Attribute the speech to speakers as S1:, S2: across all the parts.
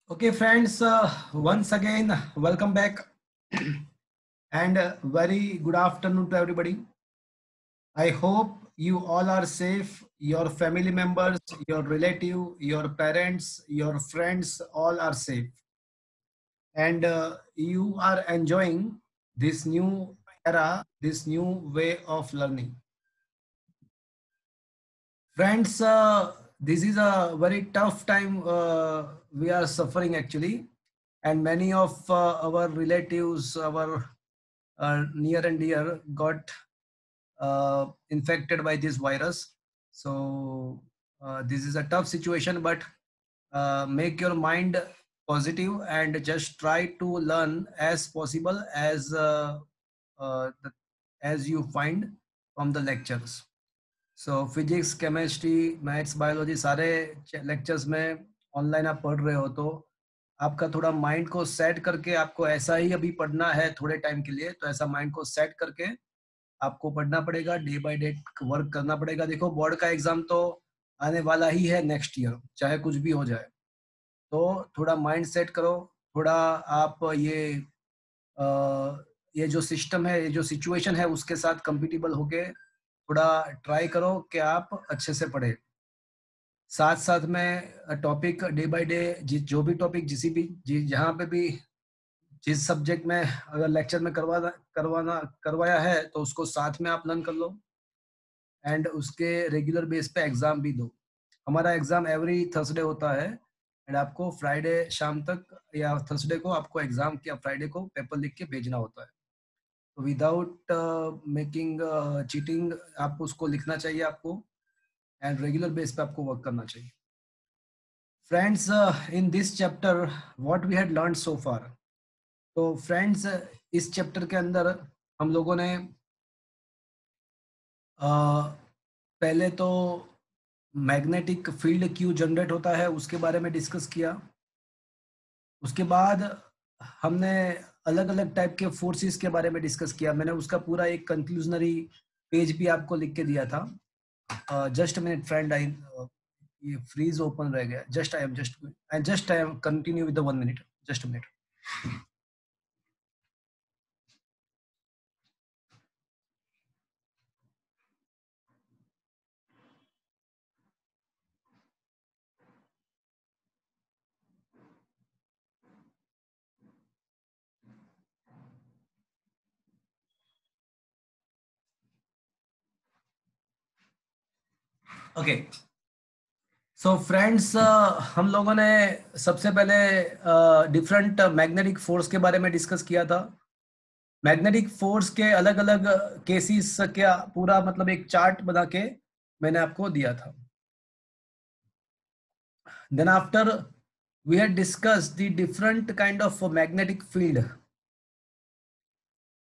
S1: Okay, friends, once again, welcome back and very good afternoon to everybody. I hope you all are safe, your family members, your relative, your parents, your friends, all are safe. And you are enjoying this new era, this new way of learning. Friends, this is a very tough time we are suffering actually, and many of our relatives, our near and dear, got infected by this virus. So this is a tough situation, but make your mind positive and just try to learn as possible the, as you find from the lectures. So physics chemistry maths biology सारे lectures में online आप पढ़ रहे हो तो आपका थोड़ा mind को सेट करके आपको ऐसा ही अभी पढ़ना है थोड़े टाइम के लिए, तो ऐसा माइंड को सेट करके आपको पढ़ना पड़ेगा, डे बाय डे वर्क करना पड़ेगा। देखो बोर्ड का एग्जाम तो आने वाला ही है नेक्स्ट ईयर, चाहे कुछ भी हो जाए, तो थोड़ा माइंड सेट करो। थोड़ा आप ये जो सिस्टम है, ये जो सिचुएशन है, उसके साथ कंपेटिबल होके थोड़ा ट्राई करो कि आप अच्छे से पढ़े। साथ साथ में टॉपिक डे बाय डे जो भी टॉपिक जहाँ पे भी जिस सब्जेक्ट में अगर लेक्चर में करवाया है तो उसको साथ में आप लर्न कर लो एंड उसके रेगुलर बेस पे एग्जाम भी दो। हमारा एग्जाम एवरी थर्सडे होता है एंड आपको फ्राइडे शाम तक या थर्सडे को आपको एग्जाम या फ्राइडे को पेपर लिख के भेजना होता है। तो विदाउट मेकिंग चीटिंग आपको उसको लिखना चाहिए आपको, एंड रेगुलर बेस पे आपको वर्क करना चाहिए। Friends, in this chapter what we had learn so far. तो फ्रेंड्स, इस चैप्टर के अंदर हम लोगों ने पहले तो मैग्नेटिक फील्ड क्यों जनरेट होता है उसके बारे में डिस्कस किया। उसके बाद हमने अलग अलग टाइप के फोर्सेस के बारे में डिस्कस किया। मैंने उसका पूरा एक कंक्लूजनरी पेज भी आपको लिख के दिया था। जस्ट मिनट फ्रेंड, आई ये फ्रीज ओपन रह गया। Just I am continue with the 1 minute, just minute. Okay, so friends, हम लोगों ने सबसे पहले डिफरेंट मैग्नेटिक फोर्स के बारे में डिस्कस किया था। मैग्नेटिक फोर्स के अलग अलग केसेस का पूरा मतलब एक चार्ट बना के मैंने आपको दिया था। Then after we had discuss the different kind of magnetic field.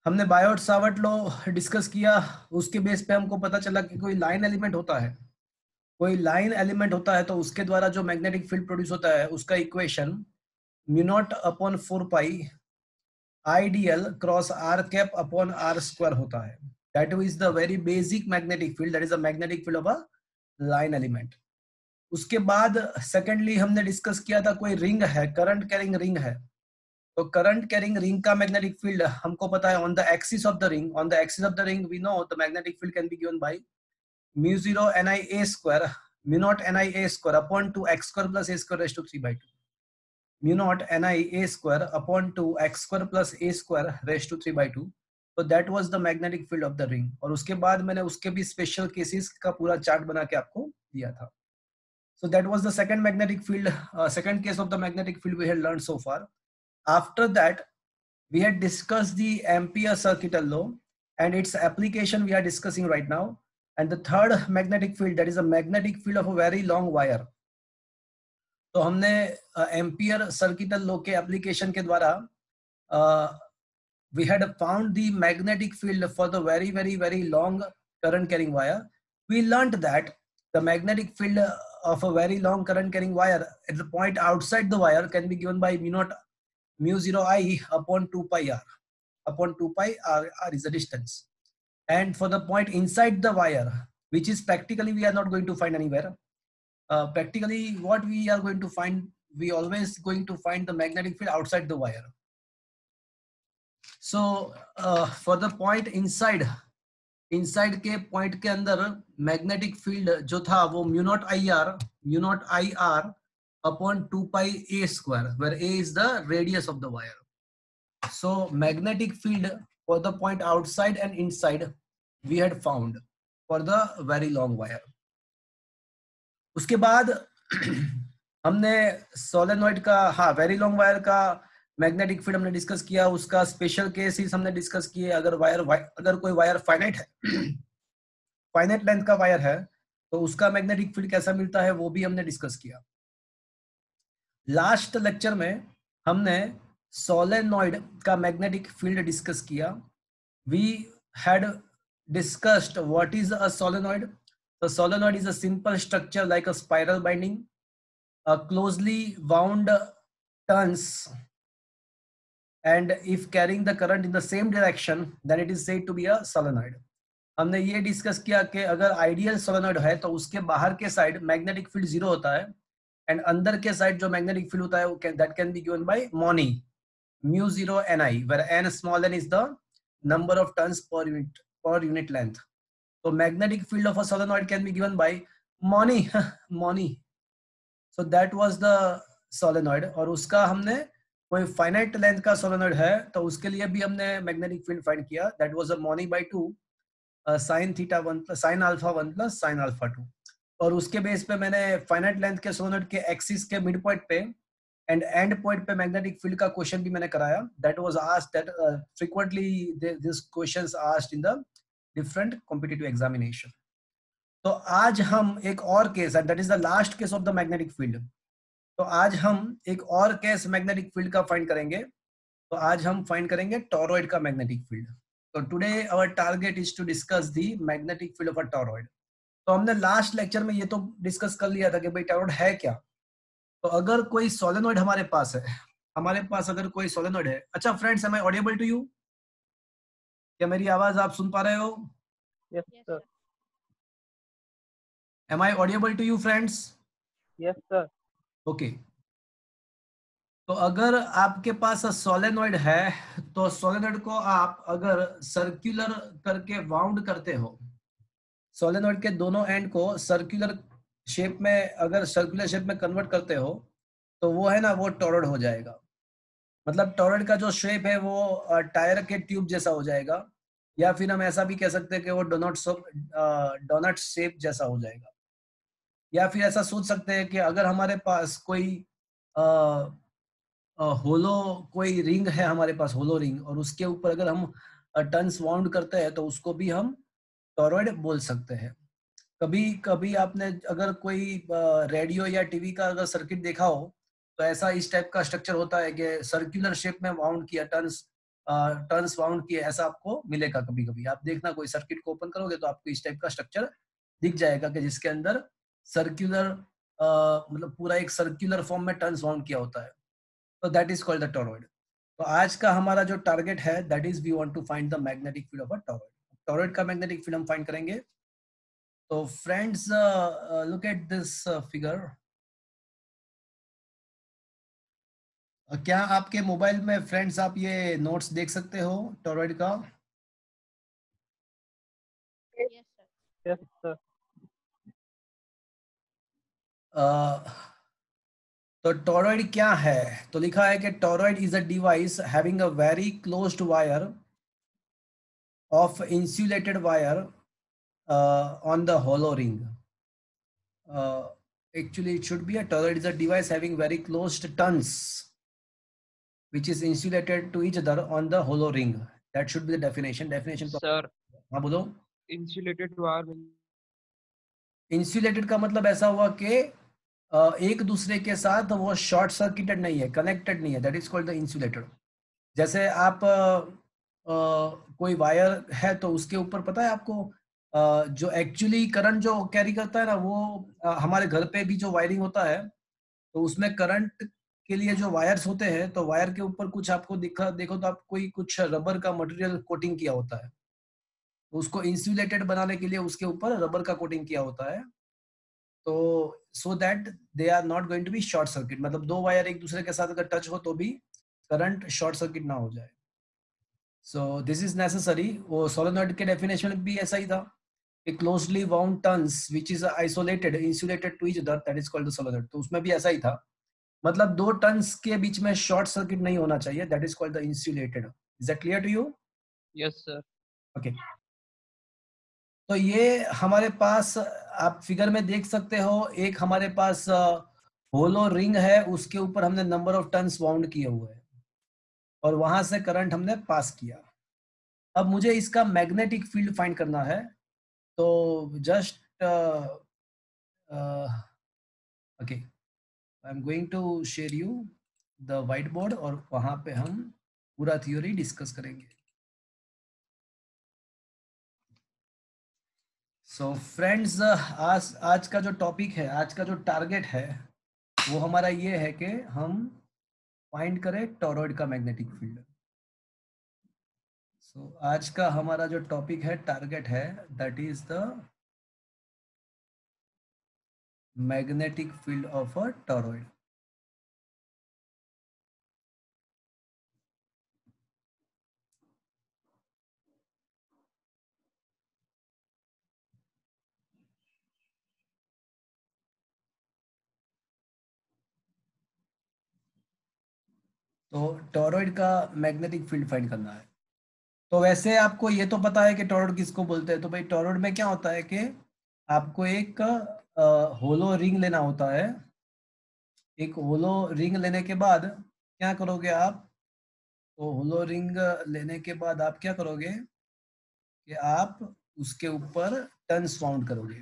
S1: हमने बायोट सावर्ट लॉ डिस्कस किया। उसके बेस पे हमको पता चला कि कोई लाइन एलिमेंट होता है, कोई लाइन एलिमेंट होता है तो उसके द्वारा जो मैग्नेटिक फील्ड प्रोड्यूस होता है उसका equation mu not upon 4 pi IDL cross R cap upon R square होता है। That is the very basic magnetic field, that is the magnetic field of a line element. उसके बाद secondly हमने discuss किया था कोई रिंग है, current carrying ring है, तो करंट कैरिंग रिंग का मैग्नेटिक फील्ड हमको पता है on the axis of the ring. On the axis of the ring we know the magnetic field can be given by mu 0 NIA square mu not NIA square upon 2 x square plus a square raise to 3/2। Mu not NIA square upon 2 x square plus a square raise to 3/2। तो that was the magnetic field of the ring. और उसके बाद मैंने उसके भी special cases का पूरा chart बना के आपको दिया था। So that was the second magnetic field, second case of the magnetic field we had learned so far. After that, we had discussed the Ampere circuital law and its application we are discussing right now. And the third magnetic field, that is a magnetic field of a very long wire. तो हमने ampere circuital law के application के द्वारा we had found the magnetic field for the very long current carrying wire. We learned that the magnetic field of a very long current carrying wire at the point outside the wire can be given by mu 0 I upon 2 pi r. Upon 2 pi r is the distance. And for the point inside the wire, which is practically we are not going to find anywhere. Practically what we are going to find we always going to find the magnetic field outside the wire. So for the point inside के point के अंदर magnetic field जो था वो mu not I R upon 2 pi a square, where a is the radius of the wire. So magnetic field for the point outside and inside we had found for the very long wire. उसके बाद हमने solenoid का, हाँ, very long wire का magnetic field हमने discuss किया, उसका special cases हमने डिस्कस किए. अगर कोई वायर फाइनाइट है, फाइनाइट लेंथ का वायर है, तो उसका मैग्नेटिक फील्ड कैसा मिलता है वो भी हमने डिस्कस किया. लास्ट लेक्चर में हमने सोलेनॉइड का मैग्नेटिक फील्ड डिस्कस किया. We had discussed what is a solenoid. The solenoid is a simple structure like a spiral binding. A closely wound turns, and if carrying the current in the same direction, then it is said to be a solenoid. हमने ये discuss किया कि अगर ideal solenoid है तो उसके बाहर के साइड मैग्नेटिक फील्ड 0 होता है, एंड अंदर के साइड जो मैग्नेटिक फील्ड होता है that can be given by मोनी, mu0 ni, where n small n is the number of turns per unit length. So magnetic field of a solenoid can be given by Moni. Moni. So that was the solenoid. और उसका हमने कोई finite length का solenoid है तो उसके लिए भी हमने magnetic field find किया. That was a Moni by 2 sin theta 1 plus sin alpha 1 plus sin alpha 2. और उसके बेस पे मैंने finite length के solenoid के axis के mid point पे and end point पे magnetic field का question भी मैंने कराया. That was asked that frequently this questions asked in the different competitive examination. तो आज हम एक और case, that is the last case of the magnetic field. तो आज हम एक और केस मैग्नेटिक फील्ड का फाइंड करेंगे. तो आज हम फाइंड करेंगे टॉरॉइड का मैग्नेटिक फील्ड. तो today our target is to discuss the magnetic field of a toroid. तो हमने लास्ट लेक्चर में ये तो डिस्कस कर लिया था कि भाई टॉरॉइड है क्या. तो अगर कोई सोलेनॉइड हमारे पास है, अगर कोई सोलेनॉइड है. अच्छा friends, am I audible to you? क्या मेरी आवाज आप सुन पा रहे हो?
S2: Yes, sir.
S1: Am I audible to you, friends?
S2: Yes, sir.
S1: Okay. तो अगर आपके पास सोलेनॉइड है तो सोलेनॉइड को आप अगर सर्कुलर करके वाउंड करते हो, सोलेनॉइड के दोनों एंड को सर्कुलर शेप में, अगर सर्कुलर शेप में कन्वर्ट करते हो तो वो है ना, वो टॉरॉइड हो जाएगा. मतलब टॉरॉइड का जो शेप है वो टायर के ट्यूब जैसा हो जाएगा, या फिर हम ऐसा भी कह सकते हैं कि वो डोनट शेप जैसा हो जाएगा. या फिर ऐसा सोच सकते हैं कि अगर हमारे पास कोई होलो कोई रिंग है, हमारे पास होलो रिंग, और उसके ऊपर अगर हम टर्न्स वाउंड करते हैं तो उसको भी हम टॉरॉइड बोल सकते हैं. कभी कभी आपने अगर कोई रेडियो या टीवी का अगर सर्किट देखा हो तो ऐसा इस टाइप का स्ट्रक्चर होता है कि सर्कुलर शेप में वाउंड किया, टर्न्स वाउंड किए, ऐसा आपको मिलेगा. कभी कभी आप देखना, कोई सर्किट को ओपन करोगे तो आपको इस टाइप का स्ट्रक्चर दिख जाएगा कि जिसके अंदर सर्कुलर मतलब पूरा एक सर्कुलर फॉर्म में टर्न्स वाउंड किया होता है. तो that is called the toroid. तो आज का हमारा जो टारगेट है that is we want to find the magnetic field of a toroid. Toroid का मैग्नेटिक फील्ड हम फाइंड करेंगे. तो friends look at this figure. क्या आपके मोबाइल में फ्रेंड्स आप ये नोट्स देख सकते हो टॉरॉइड का?
S2: Yes, sir.
S1: तो टॉरॉइड क्या है? तो लिखा है कि toroid is a device having a very closed wire of insulated wire on the hollow ring. Actually it should be a toroid is a device having very closed turns which is insulated to each other on the hollow ring. That should be the definition.
S3: Sir,
S1: हाँ बोलो.
S3: insulated wire.
S1: Insulated का मतलब ऐसा हुआ कि एक दूसरे के साथ वो शॉर्ट सर्किटेड नहीं है, कनेक्टेड नहीं है. That is called the insulated. जैसे आप कोई वायर है तो उसके ऊपर पता है आपको जो एक्चुअली करंट जो कैरी करता है ना, वो हमारे घर पे भी जो वायरिंग होता है तो उसमें करंट के लिए जो वायर्स होते हैं तो वायर के ऊपर कुछ आपको देखो तो आप कोई कुछ रबर का मटेरियल कोटिंग किया होता है. उसको इंसुलेटेड बनाने के लिए उसके ऊपर रबर का कोटिंग किया होता है. तो so that they are not going to be short circuit, मतलब दो वायर एक दूसरे के साथ अगर टच हो तो भी करंट शॉर्ट सर्किट ना हो जाए। So this is necessary. वो सोलेनॉइड के डेफिनेशन में भी ऐसा ही था, a closely wound turns which is isolated insulated to each other, that is called the solenoid। तो उसमें भी ऐसा ही था, मतलब दो टर्न्स के बीच में शॉर्ट सर्किट नहीं होना चाहिए, that is called the insulated। is that clear to you?
S3: Yes, sir.
S1: okay। तो ये हमारे पास आप फिगर में देख सकते हो, एक हमारे पास होलो रिंग है, उसके ऊपर हमने नंबर ऑफ टर्न्स वाउंड किए हुए हैं और वहां से करंट हमने पास किया। अब मुझे इसका मैग्नेटिक फील्ड फाइंड करना है, तो just okay, I am going to share you the whiteboard और वहां पे हम पूरा थ्योरी डिस्कस करेंगे। सो फ्रेंड्स, आज का जो टॉपिक है, आज का जो टारगेट है, वो हमारा ये है कि हम फाइंड करें टॉरॉइड का मैग्नेटिक फील्ड। सो आज का हमारा जो टॉपिक है, टारगेट है, that is the magnetic field of a toroid. तो टॉरॉइड का मैग्नेटिक फील्ड फाइंड करना है। तो वैसे आपको ये तो पता है कि टॉरॉइड किसको बोलते हैं। तो भाई टॉरॉइड में क्या होता है कि आपको एक होलो रिंग लेना होता है। एक होलो रिंग लेने के बाद क्या करोगे आप? तो होलो रिंग लेने के बाद आप क्या करोगे कि आप उसके ऊपर टर्न्स फाउंड करोगे।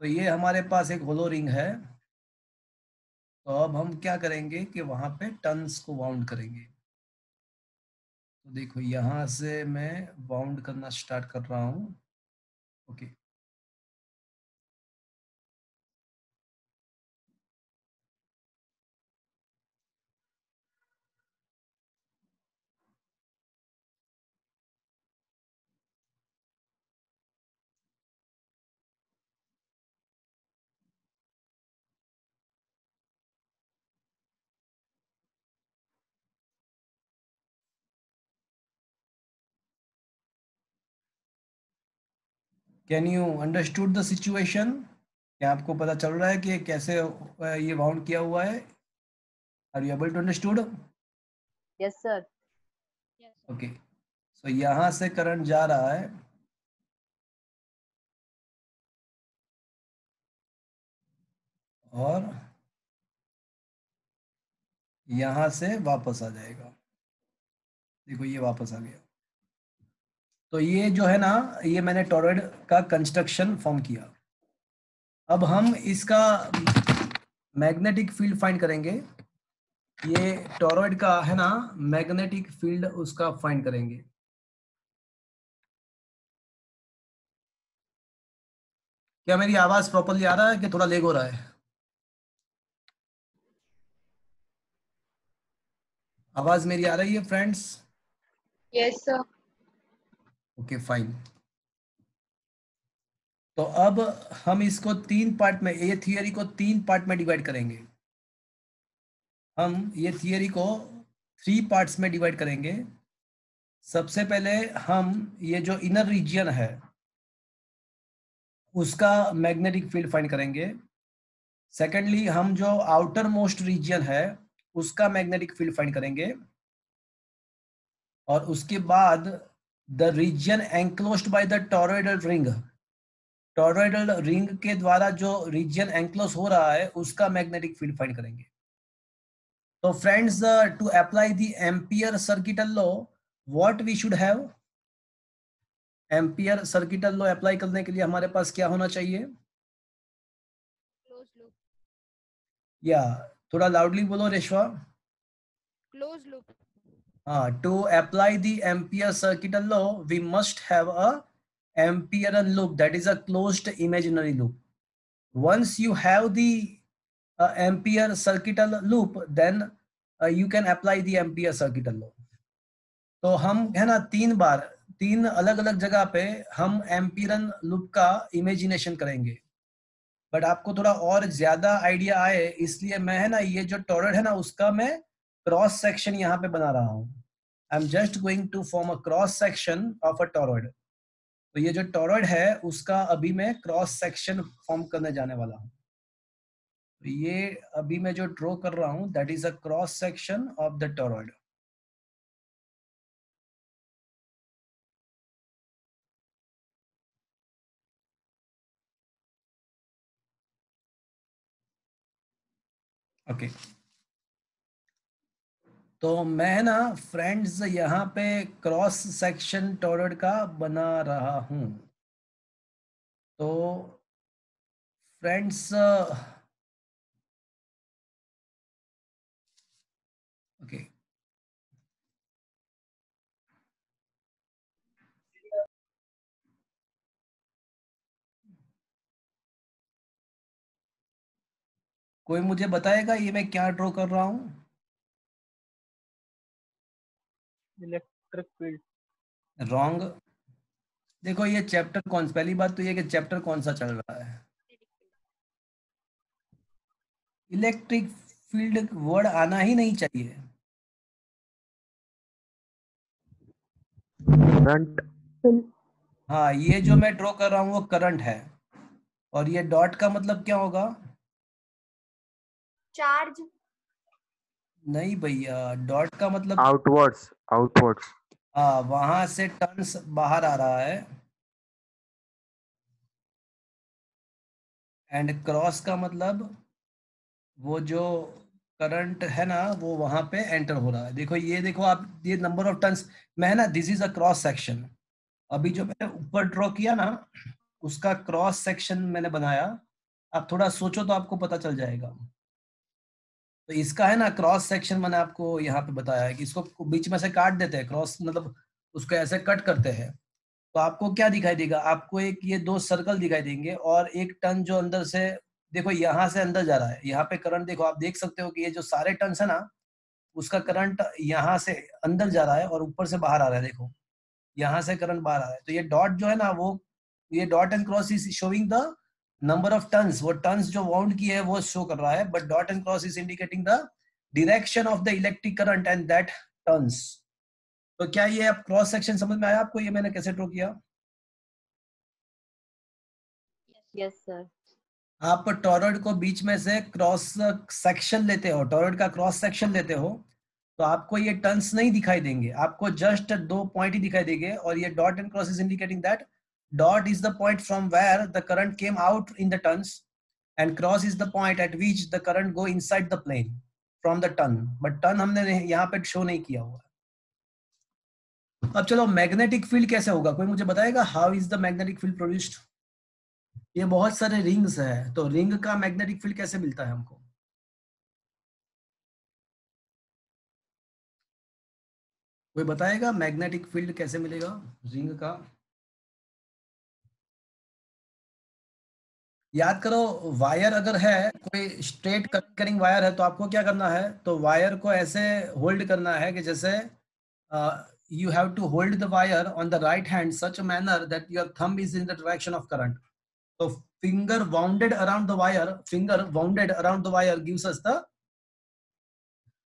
S1: तो ये हमारे पास एक होलो रिंग है, तो अब हम क्या करेंगे कि वहां पे टर्न्स को वाउंड करेंगे। तो देखो यहाँ से मैं वाउंड करना स्टार्ट कर रहा हूँ। Okay, can you understood the situation? क्या आपको पता चल रहा है कि कैसे ये वाउंड किया हुआ है? Are you able to understood?
S2: Yes, sir.
S1: Okay, so यहाँ से करंट जा रहा है और यहाँ से वापस आ जाएगा। देखो ये वापस आ गया। तो ये जो है ना, ये मैंने टॉरॉइड का कंस्ट्रक्शन फॉर्म किया। अब हम इसका मैग्नेटिक फील्ड फाइंड करेंगे। ये टॉरॉइड का है ना, मैग्नेटिक फील्ड उसका फाइंड करेंगे। क्या मेरी आवाज प्रॉपरली आ रहा है कि थोड़ा लेग हो रहा है? आवाज मेरी आ रही है friends?
S2: Yes, sir.
S1: Okay fine. तो अब हम इसको तीन पार्ट में, ये थियरी को तीन पार्ट में डिवाइड करेंगे। हम ये थियरी को 3 पार्ट्स में डिवाइड करेंगे। सबसे पहले हम ये जो इनर रीजियन है उसका मैग्नेटिक फील्ड फाइंड करेंगे। सेकेंडली हम जो आउटर मोस्ट रीजियन है उसका मैग्नेटिक फील्ड फाइंड करेंगे। और उसके बाद the region enclosed by the toroidal ring, toroidal ring के द्वारा जो रीजियन एंक्लोज हो रहा है उसका मैग्नेटिक फील्ड फाइंड करेंगे। तो friends, to apply the Ampere circuital law, what we should have? Ampere circuital law apply करने के लिए हमारे पास क्या होना चाहिए?
S2: Closed loop.
S1: या थोड़ा लाउडली बोलो रेशवा।
S2: Closed loop.
S1: हाँ, to apply the Ampere circuital law we must have a Ampere loop, that is a closed imaginary loop. Once you have the Ampere circuital loop, then you can apply the Ampere circuital law. तो हम है ना तीन अलग अलग जगह पे हम एम्पियरन लूप का इमेजिनेशन करेंगे। बट आपको थोड़ा और ज्यादा आइडिया आए इसलिए मैं है ना ये जो टॉरॉइड है ना उसका मैं क्रॉस सेक्शन यहाँ पे बना रहा हूँ। I am just going to form a cross section of a toroid. तो ये जो टॉरॉइड है उसका अभी मैं क्रॉस सेक्शन फॉर्म करने जाने वाला हूँ। तो ये अभी मैं जो ड्रॉ कर रहा हूँ that is a cross section of the torrid. Okay तो मैं ना फ्रेंड्स यहाँ पे क्रॉस सेक्शन टॉरॉइड का बना रहा हूँ। तो फ्रेंड्स ओके कोई मुझे बताएगा ये मैं क्या ड्रॉ कर रहा हूँ?
S3: Electric field.
S1: रॉन्ग। देखो ये चैप्टर कौन, पहली बात तो ये कि चैप्टर कौन सा चल रहा है। इलेक्ट्रिक फील्ड वर्ड आना ही नहीं चाहिए।
S3: Current.
S1: हाँ ये जो मैं ड्रॉ कर रहा हूँ वो करंट है। और ये डॉट का मतलब क्या होगा?
S2: चार्ज।
S1: नहीं भैया, डॉट का मतलब
S3: Outwards. Outwards.
S1: हाँ वहां से टर्न्स बाहर आ रहा है। एंड क्रॉस का मतलब वो जो करंट है ना वो वहां पे एंटर हो रहा है। देखो ये देखो आप ये नंबर ऑफ टर्न्स मैं है ना this is a cross section. अभी जो मैंने ऊपर ड्रॉ किया ना उसका क्रॉस सेक्शन मैंने बनाया। आप थोड़ा सोचो तो आपको पता चल जाएगा। तो इसका है ना क्रॉस सेक्शन मैंने आपको यहाँ पे बताया है कि इसको बीच में से काट देते हैं, क्रॉस मतलब उसको ऐसे कट करते हैं। तो आपको क्या दिखाई देगा? आपको एक ये दो सर्कल दिखाई देंगे और एक टर्न जो अंदर से देखो यहाँ से अंदर जा रहा है। यहाँ पे करंट देखो, आप देख सकते हो कि ये जो सारे टर्न्स है ना उसका करंट यहाँ से अंदर जा रहा है और ऊपर से बाहर आ रहा है। देखो यहाँ से करंट बाहर आ रहा है। तो ये डॉट जो है ना वो ये dot and cross is showing the number of turns. वो टर्न्स जो वाउंड किए है वो शो कर रहा है, but dot and cross is indicating the direction of the electric current and that turns. तो क्या ये अब क्रॉस सेक्शन समझ में आया आपको ये मैंने कैसे ड्रॉ किया?
S2: Yes sir.
S1: आप टॉरॉइड को बीच में से क्रॉस सेक्शन लेते हो, टॉरॉइड का क्रॉस सेक्शन लेते हो तो आपको ये टर्न्स नहीं दिखाई देंगे, आपको जस्ट दो पॉइंट ही दिखाई देंगे। और ये dot and cross is indicating that dot is the point from where the current came out in the turns and cross is the point at which the current go inside the plane from the turn. But turn हमने यहाँ पे show नहीं किया हुआ। अब चलो magnetic field कैसे होगा, कोई मुझे बताएगा? How is the magnetic field produced? ये बहुत सारे रिंग्स है तो रिंग का मैग्नेटिक फील्ड कैसे मिलता है हमको? कोई बताएगा मैग्नेटिक फील्ड कैसे मिलेगा रिंग का? याद करो, वायर अगर है कोई स्ट्रेट करिंग वायर है तो आपको क्या करना है, तो वायर को ऐसे होल्ड करना है कि जैसे you have to hold the wire on the right hand such a manner that your thumb is in the direction of current. तो finger wounded around the wire gives us the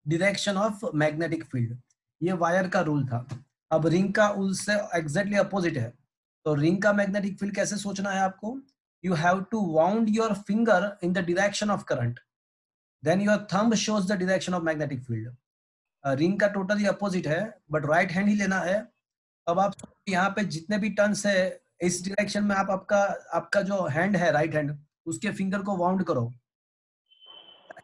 S1: direction of magnetic field। ये wire का rule था। अब ring का उससे exactly opposite है। तो ring का मैग्नेटिक फील्ड कैसे सोचना है आपको? You have to wound your finger in the direction of current, then your thumb shows the direction of magnetic field. Ring का टोटली अपोजिट है बट राइट हैंड ही लेना है। अब आप यहाँ पे जितने भी टर्न्स है इस डायरेक्शन में आप आपका आपका जो हैंड है राइट हैंड उसके फिंगर को वाउंड करो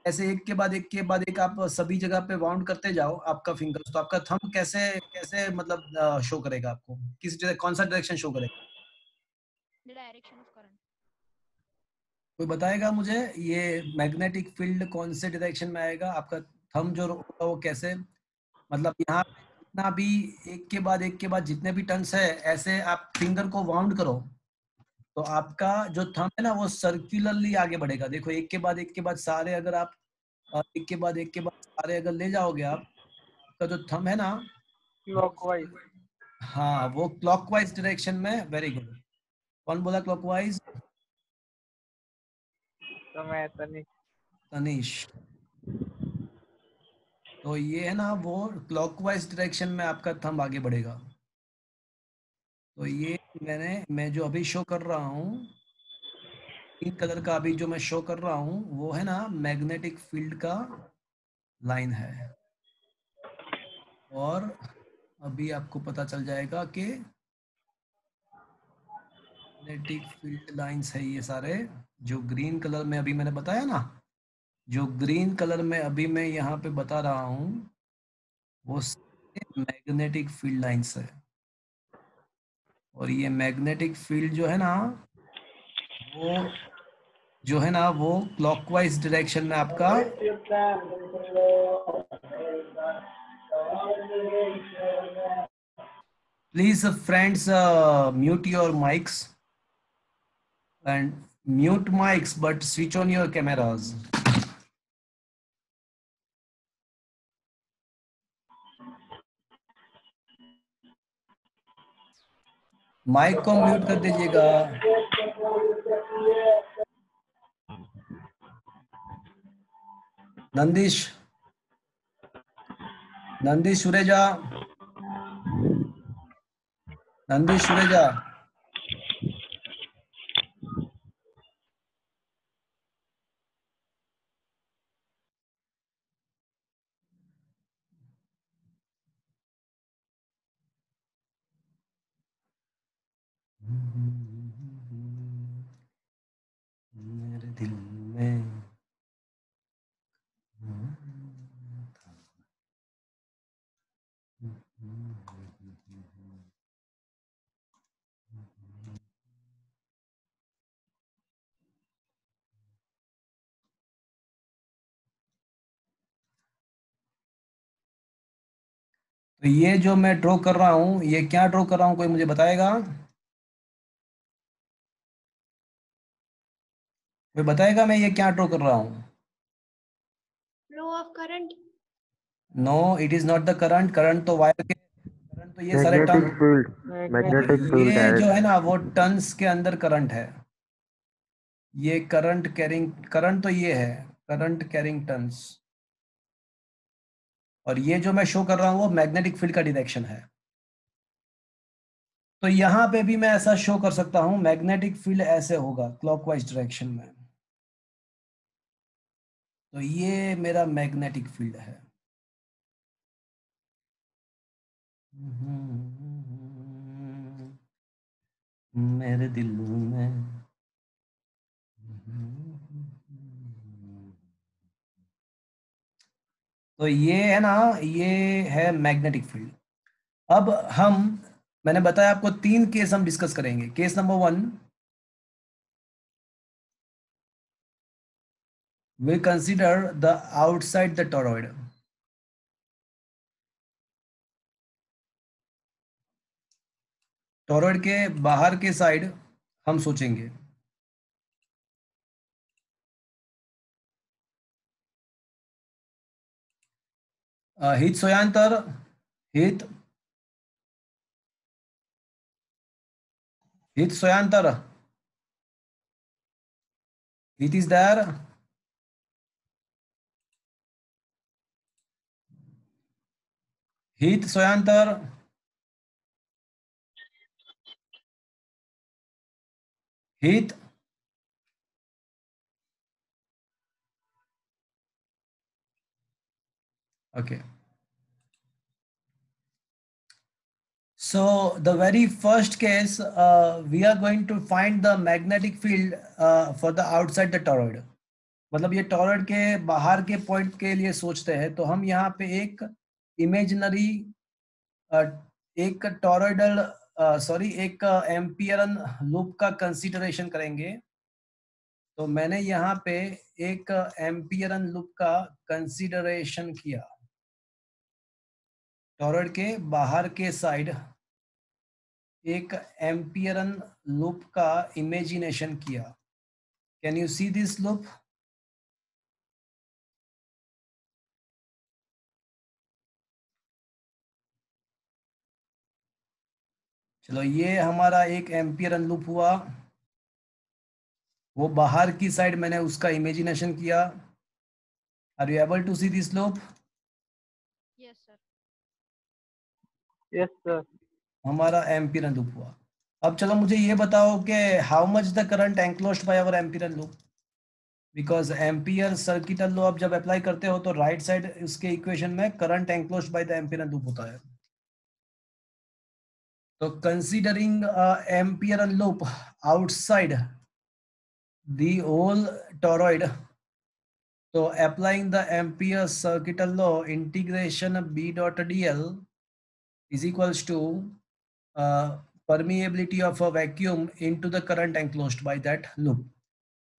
S1: ऐसे एक के बाद एक के बाद एक आप सभी जगह पे वाउंड करते जाओ आपका फिंगर। तो आपका थंब कैसे कैसे मतलब शो करेगा आपको, किस कौन सा डायरेक्शन शो करेगा?
S2: The direction of current.
S1: कोई बताएगा मुझे ये मैग्नेटिक फील्ड कौन से डायरेक्शन में आएगा? आपका थंब जो होगा वो कैसे मतलब यहाँ पे जितना भी एक के बाद जितने भी टर्न्स है ऐसे आप फिंगर को वाउंड करो तो आपका जो थंब है ना वो सर्कुलरली आगे बढ़ेगा। देखो एक के बाद सारे अगर आप एक के बाद सारे अगर ले जाओगे आप, आपका जो थंब है ना
S3: Clockwise.
S1: हाँ वो क्लॉकवाइज डायरेक्शन में। Very good. कौन बोला क्लॉकवाइज?
S3: तो मैं तनिक
S1: तनिष। तो ये है ना, वो क्लॉकवाइज डायरेक्शन में आपका थंब आगे बढ़ेगा। तो ये मैं जो अभी शो कर रहा हूँ, ग्रीन कलर का अभी जो मैं शो कर रहा हूँ, वो है ना मैग्नेटिक फील्ड का लाइन है। और अभी आपको पता चल जाएगा कि मैग्नेटिक फील्ड लाइंस है ये सारे, जो ग्रीन कलर में अभी मैंने बताया ना, जो ग्रीन कलर में अभी मैं यहाँ पे बता रहा हूँ, वो मैग्नेटिक फील्ड लाइंस है। और ये मैग्नेटिक फील्ड जो है ना, वो क्लॉकवाइज डायरेक्शन में आपका, please friends mute your mics and mute mics but switch on your cameras. Mic को म्यूट कर दीजिएगा। नंदिश, नंदिश सुरेजा, नंदिश सुरेजा। मेरे दिल में तो ये जो मैं ड्रॉ कर रहा हूँ, ये क्या ड्रॉ कर रहा हूँ, कोई मुझे बताएगा? कोई बताएगा मैं ये क्या ड्रॉ कर रहा हूँ?
S2: Flow of current.
S1: No, it is not the current. Current तो वायर के, करंट तो ये सारे टर्न,
S3: मैग्नेटिक फील्ड
S1: ये जो है
S3: डायरेक्ट।
S1: ना वो टर्न्स के अंदर करंट है। ये करंट कैरिंग, करंट तो ये है करंट कैरिंग टर्न्स। और ये जो मैं शो कर रहा हूँ वो मैग्नेटिक फील्ड का डायरेक्शन है। तो यहां पे भी मैं ऐसा शो कर सकता हूं, मैग्नेटिक फील्ड ऐसे होगा क्लॉकवाइज डायरेक्शन में। तो ये मेरा मैग्नेटिक फील्ड है। मेरे दिल में। तो ये है ना, ये है मैग्नेटिक फील्ड। अब हम, मैंने बताया आपको 3 केस हम डिस्कस करेंगे। Case number 1, we consider the outside the toroid. Torrid के बाहर के साइड हम सोचेंगे। हित सोयांतर, हित, हित सोयांतर, हित इज देयर। हित सोयांतर, हित। Okay. So the very first case, we are going to find the magnetic field for the outside the toroid. मतलब ये टॉरॉइड के बाहर के पॉइंट के लिए सोचते हैं, तो हम यहाँ पे एक इमेजिनरी, एक टॉरॉइडल, सॉरी एक एम्पियरन लूप का कंसीडरेशन करेंगे। तो मैंने यहाँ पे एक एम्पियरन लूप का कंसीडरेशन किया, टॉरॉइड के बाहर के साइड एक एम्पियरन लूप का इमेजिनेशन किया। Can you see this loop? चलो, ये हमारा एक एम्पियरन लूप हुआ। वो बाहर की साइड मैंने उसका इमेजिनेशन किया। Are you able to see this slope?
S2: Yes, sir.
S3: Yes, sir.
S1: हमारा एम्पियरन लूप हुआ। अब चलो मुझे ये बताओ कि how much the current enclosed by our Amperian loop, because Ampere circuital law आप जब अप्लाई करते हो तो राइट साइड उसके इक्वेशन में current enclosed by the Amperian loop होता है। तो considering Amperian loop outside the whole toroid, so applying the Ampere circuital law, integration B dot dl is equals to permeability of a vacuum into the current enclosed by that loop.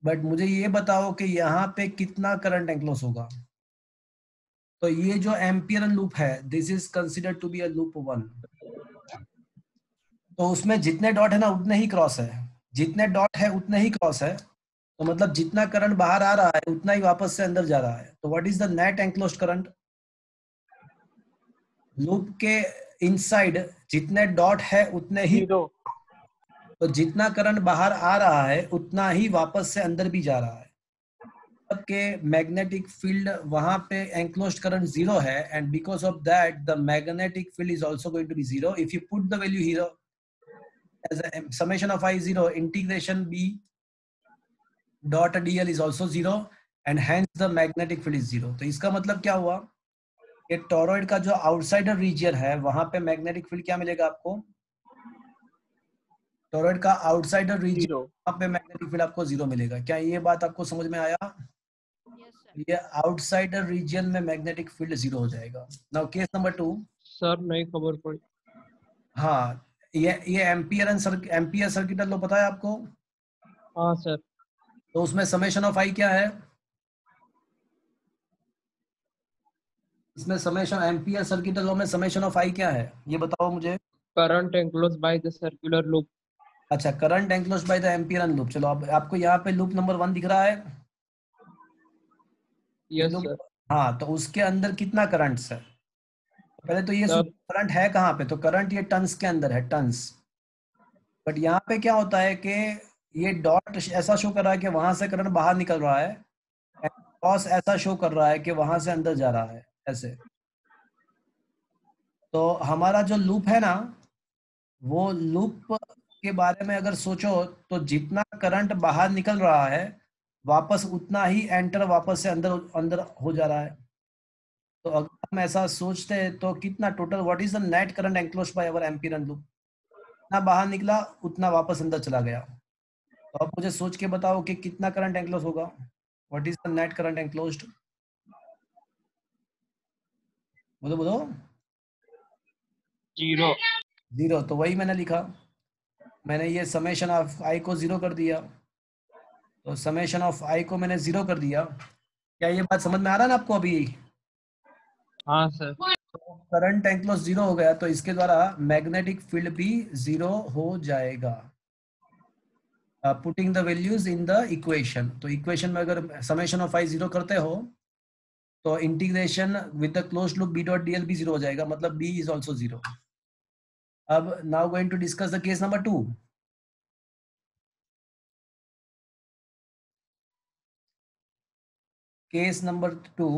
S1: But मुझे ये बताओ कि यहाँ पे कितना current enclose होगा। तो ये जो एम्पियरन लूप है, this is considered to be a loop 1। तो उसमें जितने डॉट है ना उतने ही क्रॉस है, जितने डॉट है उतने ही क्रॉस है। तो मतलब जितना करंट बाहर आ रहा है उतना ही वापस से अंदर जा रहा है। तो what is the net enclosed current? Loop के इनसाइड जितने डॉट है उतने ही,
S3: 0.
S1: तो जितना करंट बाहर आ रहा है उतना ही वापस से अंदर भी जा रहा है। के मैग्नेटिक फील्ड वहां पे एनक्लोज्ड करंट 0 है, and because of that the magnetic field is also going to be 0 if you put the value here as a summation of I 0 integration B dot dl is also 0 and hence the magnetic field is 0। तो इसका मतलब क्या हुआ कि torrid का जो outsider reason है वहां पे मैग्नेटिक फील्ड क्या मिलेगा आपको? टॉरॉइड का आउटसाइडर रीजन
S3: 0.
S1: वहां पे मैग्नेटिक फील्ड आपको 0 मिलेगा। क्या ये बात आपको समझ में आया?
S2: Yes, sir.
S1: ये आउटसाइडर रीजन में मैग्नेटिक फील्ड 0 हो जाएगा। Now case number 2।
S4: सर नहीं खबर पड़ी।
S1: हाँ, ये एम्पियर सर्किटल लॉ पता है आपको?
S4: हाँ सर।
S1: तो उसमें समेशन ऑफ आई क्या है? इसमें समेशन एम्पियर सर्किटल लॉ में समेशन ऑफ आई क्या है ये बताओ मुझे।
S4: Current enclose by the circular loop.
S1: अच्छा, current enclosed by the Amperian loop. चलो अब आपको यहाँ पे लूप नंबर 1 दिख रहा है? ये
S4: यस
S1: लूप,
S4: सर।
S1: हाँ, तो उसके अंदर कितना करंट है? पहले तो ये
S4: सर
S1: करंट है कहाँ पे? तो करंट ये टन्स के अंदर है, टन्स। बट यहाँ पे क्या होता है कि ये डॉट ऐसा शो कर रहा है कि वहां से करंट बाहर निकल रहा है, क्रॉस ऐसा शो कर रहा है कि वहां से अंदर जा रहा है, ऐसे। तो हमारा जो लूप है ना, वो लूप के बारे में अगर सोचो तो जितना करंट बाहर निकल रहा है वापस उतना ही एंटर वापस से अंदर अंदर हो जा रहा है। तो अगर हम ऐसा सोचते हैं तो कितना total, what is the net current enclosed by our Amperian loop? जितना बाहर निकला उतना वापस अंदर चला गया। तो अब मुझे सोच के बताओ कि कितना करंट एनक्लोज होगा। What is the net current enclosed? बोलो बोलो।
S4: 0।
S1: 0। तो वही मैंने लिखा, मैंने ये समेशन ऑफ आई को 0 कर दिया। तो समेशन ऑफ आई को मैंने 0 कर दिया। क्या ये बात समझ में आ रहा है ना आपको अभी?
S4: हाँ सर।
S1: करंट एनक्लोज 0 हो गया तो इसके द्वारा मैग्नेटिक फील्ड भी 0 हो जाएगा। Putting the values in the equation. तो इक्वेशन में अगर समेशन ऑफ आई 0 करते हो तो integration with the closed loop B dot dl भी 0 हो जाएगा, मतलब बी इज आल्सो 0। अब now going to discuss the case number 2। Case number 2,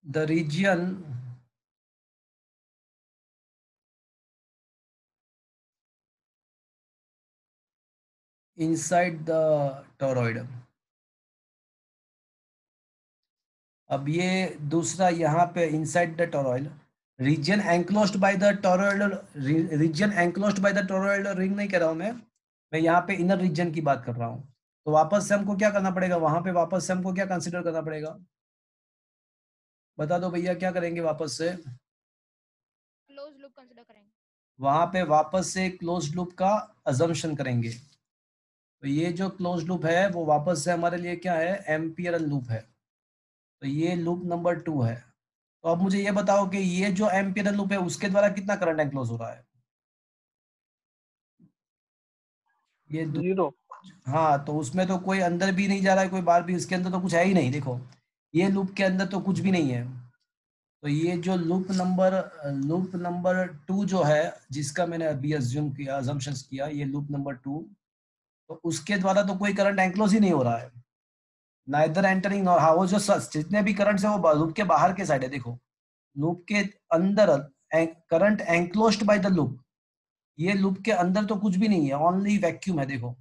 S1: the region inside the toroid। अब ये दूसरा यहाँ पे inside the toroid region enclosed by the toroidal region enclosed by the toroidal ring नहीं कह रहा हूँ मैं यहाँ पे इनर रीजन की बात कर रहा हूँ। तो वापस से हमको क्या करना पड़ेगा वहां पे? वापस से हमको क्या कंसीडर करना पड़ेगा? बता दो भैया, क्या करेंगे वापस से?
S2: Closed loop consider करेंगे।
S1: वहां पे वापस से क्लोज्ड लूप का अजम्पशन करेंगे। तो ये जो क्लोज्ड लूप है वो वापस से हमारे लिए क्या है? एम्पियरल लूप है। तो ये लूप नंबर 2 है। तो अब मुझे ये बताओ कि ये जो एम्पियरल लूप है उसके द्वारा कितना करंट एनक्लोज हो रहा है? ये
S3: 0.
S1: हाँ, तो उसमें तो कोई अंदर भी नहीं जा रहा है, कोई बाहर भी, इसके अंदर तो कुछ है ही नहीं। देखो, ये लूप के अंदर तो कुछ भी नहीं है। तो ये जो लूप नंबर 2 जो है, जिसका मैंने अभी अजम्पशंस किया, ये लूप नंबर 2, तो उसके द्वारा तो कोई करंट एंक्लोज ही नहीं हो रहा है, नाइदर एंटरिंग। और हाँ, वो जो जितने भी करंट है वो लूप के बाहर के साइड है। देखो, लूप के अंदर current enclosed by the loop, ये लूप के अंदर तो कुछ भी नहीं है, ओनली वैक्यूम है। देखो,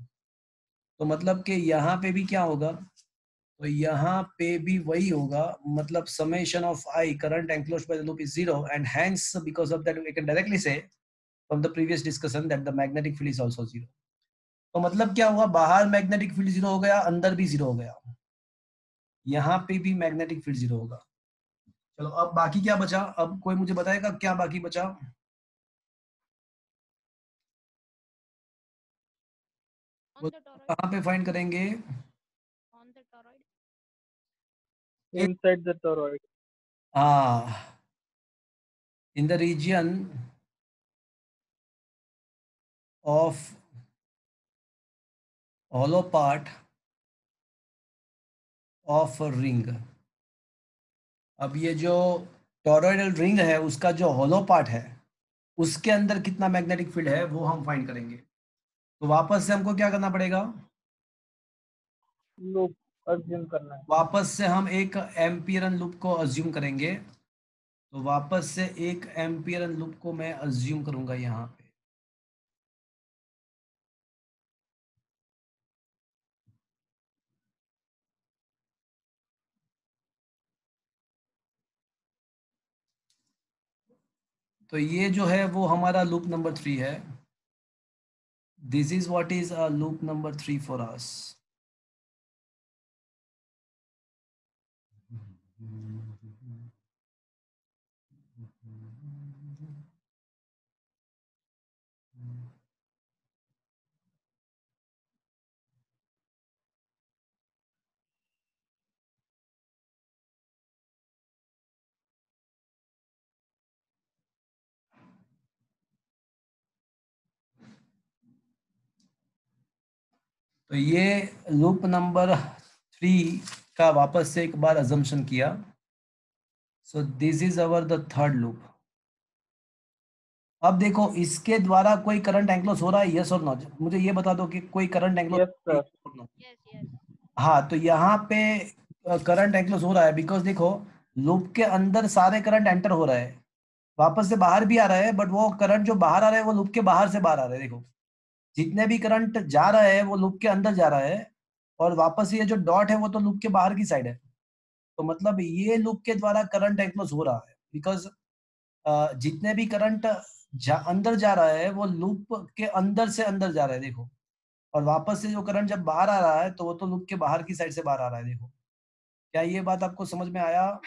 S1: तो मतलब कि यहाँ पे भी क्या होगा, तो यहाँ पे भी वही होगा, मतलब summation of I current enclosed by the loop is 0, and hence because of that we can directly say from the previous discussion that the magnetic field is also 0। तो मतलब क्या हुआ, बाहर मैग्नेटिक फील्ड 0 हो गया, अंदर भी 0 हो गया, यहाँ पे भी मैग्नेटिक फील्ड 0 होगा। चलो, अब बाकी क्या बचा, अब कोई मुझे बताएगा क्या बाकी बचा?
S2: On the toroid.
S1: कहाँ पे फाइंड करेंगे?
S2: On the toroid.
S3: Inside the toroid.
S1: In the region of hollow part of a ring। अब ये जो टॉरॉइडल रिंग है, उसका जो हॉलो पार्ट है, उसके अंदर कितना मैग्नेटिक फील्ड है वो हम फाइंड करेंगे। तो वापस से हमको क्या करना पड़ेगा,
S3: लूप अज्यूम करना है।
S1: वापस से हम एक एम्पियरन लूप को अज्यूम करेंगे। तो वापस से एक एम्पियरन लूप को मैं अज्यूम करूंगा यहाँ पे। तो ये जो है वो हमारा लूप नंबर 3 है। This is what is a loop number 3 for us. तो ये लूप नंबर 3 का वापस से एक बार अजम्पशन किया। So this is our the third loop. अब देखो, इसके द्वारा कोई करंट एंक्लोज हो रहा है, यस और नो? मुझे ये बता दो कि कोई current enclose
S3: Yes, sir.
S2: Yes, yes.
S1: हाँ, तो यहाँ पे करंट एंक्लोज हो रहा है, बिकॉज देखो, लूप के अंदर सारे करंट एंटर हो रहे हैं, वापस से बाहर भी आ रहा है, बट वो करंट जो बाहर आ रहा है वो लूप के बाहर से बाहर आ रहा है। देखो, जितने भी करंट जा रहा है वो लूप के अंदर जा रहा है, और वापस ये जो डॉट है वो तो लूप के बाहर की साइड है। तो मतलब ये लूप के द्वारा करंट एंक्लोज हो रहा है, बिकॉज जितने भी करंट अंदर जा रहा है वो लूप के अंदर से अंदर जा रहा है। देखो, और वापस से जो करंट जब बाहर आ रहा है तो वो तो लूप के बाहर की साइड से बाहर आ रहा है। देखो, क्या ये बात आपको समझ में आया?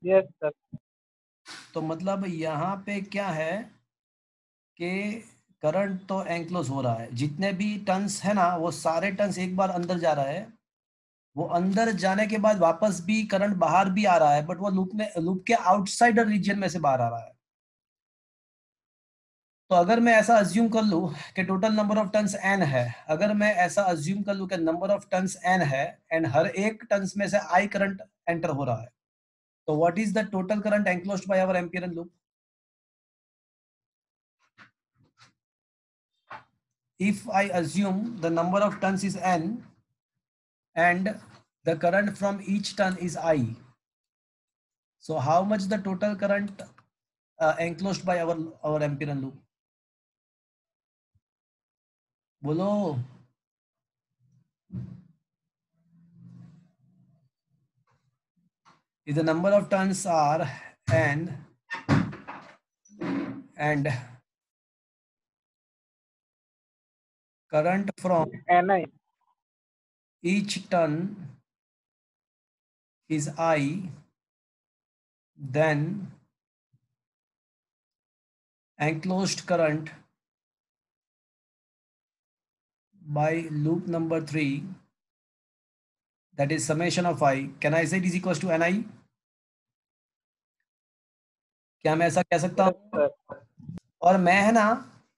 S3: Yes, sir.
S1: तो मतलब यहाँ पे क्या है कि करंट तो एंक्लोज हो रहा है, जितने भी टर्न्स है ना, वो सारे टर्न्स एक बार अंदर जा रहा है, वो अंदर जाने के बाद वापस भी करंट बाहर भी आ रहा है, बट वो लूप के आउटसाइडर रीजन में से बाहर आ रहा है। तो अगर मैं ऐसा अज्यूम कर लूं कि total number of turns n है, अगर मैं ऐसा अज्यूम कर लूं कि नंबर ऑफ टर्न्स n है, एंड हर एक टर्न्स में से I करंट एंटर हो रहा है, तो what is the total current enclosed by our Amperian loop? If I assume the number of turns is n and the current from each turn is I, so how much the total current enclosed by our ampere loop? बोलो। If the number of turns are n and current from
S3: Ni.
S1: each turn is I, then enclosed current by loop number 3, that is summation of I, can I say it is equals to Ni? क्या मैं ऐसा कह सकता
S3: Yes,
S1: हूँ?
S3: sir.
S1: और मैं है ना,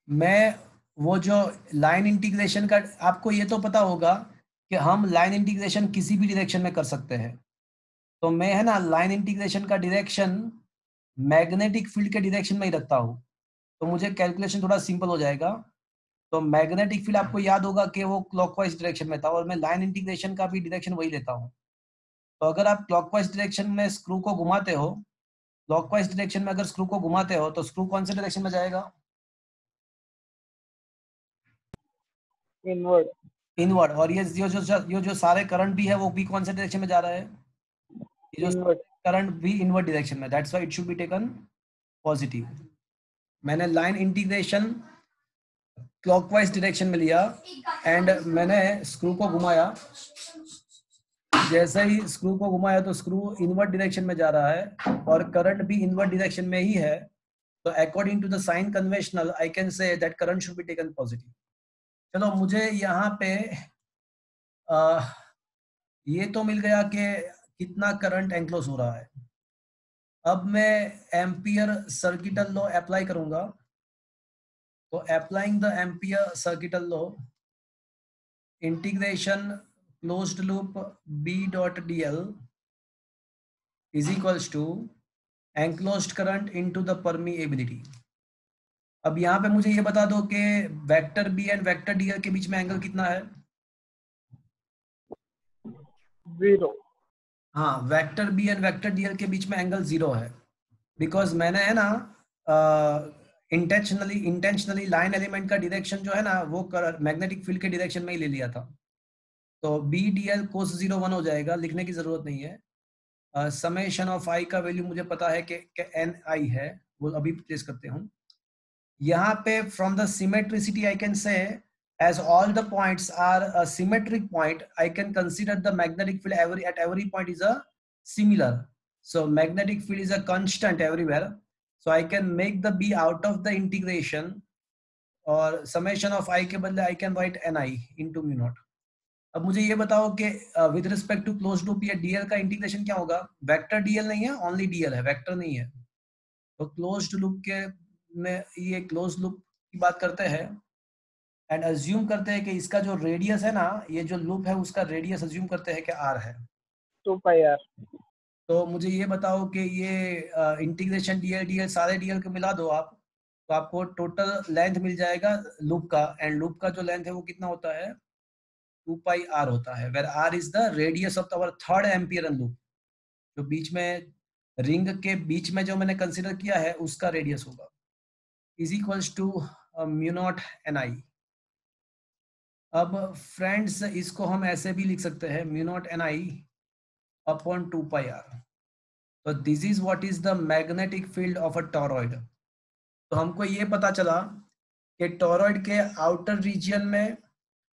S1: मैं वो जो लाइन इंटीग्रेशन का, आपको ये तो पता होगा कि हम लाइन इंटीग्रेशन किसी भी डायरेक्शन में कर सकते हैं। तो मैं है ना लाइन इंटीग्रेशन का डायरेक्शन मैग्नेटिक फील्ड के डायरेक्शन में ही रखता हूँ, तो मुझे कैलकुलेशन थोड़ा सिंपल हो जाएगा। तो मैग्नेटिक फील्ड आपको याद होगा कि वो क्लॉकवाइज डायरेक्शन में था, और मैं लाइन इंटीग्रेशन का भी डायरेक्शन वही लेता हूँ। तो अगर आप क्लॉकवाइज डायरेक्शन में स्क्रू को घुमाते हो, क्लॉकवाइज डायरेक्शन में अगर स्क्रू को घुमाते हो तो स्क्रू कौन से डायरेक्शन में जाएगा?
S3: इनवर्ड।
S1: इनवर्ड। और ये जो सारे करंट भी है वो भी कौन से डायरेक्शन में जा रहा है? ये जो
S3: इनवर्ड।
S1: करंट भी इनवर्ड डायरेक्शन में, that's why it should be taken positive. मैंने लाइन इंटीग्रेशन क्लॉकवाइज डायरेक्शन में लिया एंड मैंने स्क्रू को घुमाया। जैसे ही स्क्रू को घुमाया तो स्क्रू इनवर्ड डायरेक्शन में जा रहा है और करंट भी इनवर्ड डायरेक्शन में ही है। तो according to the sign conventional I can say that current should be taken positive. चलो मुझे यहाँ पे ये तो मिल गया कि कितना करंट एनक्लोज हो रहा है। अब मैं एम्पियर सर्किटल लॉ अप्लाई करूंगा। तो applying the Ampere circuital law, integration closed loop B dot dl is equals to enclosed current into the permeability. अब यहाँ पे मुझे ये बता दो कि vector B and vector dl के बीच में एंगल कितना है?
S3: 0।
S1: हाँ, vector B and vector dl के बीच में एंगल 0 है, बिकॉज मैंने है ना इंटेंशनली लाइन एलिमेंट का डायरेक्शन जो है ना वो मैग्नेटिक फील्ड के डायरेक्शन में ही ले लिया था। तो B dl cos 0 1 हो जाएगा, लिखने की जरूरत नहीं है। समेशन ऑफ I का वैल्यू मुझे पता है कि NI है, वो अभी प्लेस करते हूँ। यहाँ पे from the symmetricity I can से as all the points are a symmetric point, I can consider the magnetic field at every point is a similar. So magnetic field is a constant everywhere. So I can make the B out of the integration, और summation of I के बदले I can write NI into mu naught. अब मुझे ये बताओ कि with respect to closed loop ये DL का इंटीग्रेशन क्या होगा? वेक्टर DL नहीं है, ओनली DL है, वेक्टर नहीं है। तो क्लोज्ड लूप के में ये क्लोज्ड लूप की बात करते हैं एंड अज्यूम करते हैं कि इसका जो रेडियस है ना, ये जो लूप है उसका रेडियस अज्यूम करते हैं कि r है।
S3: 2 pi r।
S1: तो मुझे ये बताओ कि ये इंटीग्रेशन dl सारे dl को मिला दो आप, तो आपको टोटल लेंथ मिल जाएगा लूप का, एंड लूप का जो लेंथ है वो कितना होता है? 2 pi r होता है, where r is the radius of our third ampere loop. जो बीच में रिंग के बीच में जो मैंने कंसिडर किया है उसका रेडियस होगा, is equals to mu naught NI। अब फ्रेंड्स इसको हम ऐसे भी लिख सकते हैं, mu naught NI upon 2 pi r। तो this is what is the magnetic field of a toroid. तो हमको ये पता चला कि टॉरॉइड के आउटर रीजियन में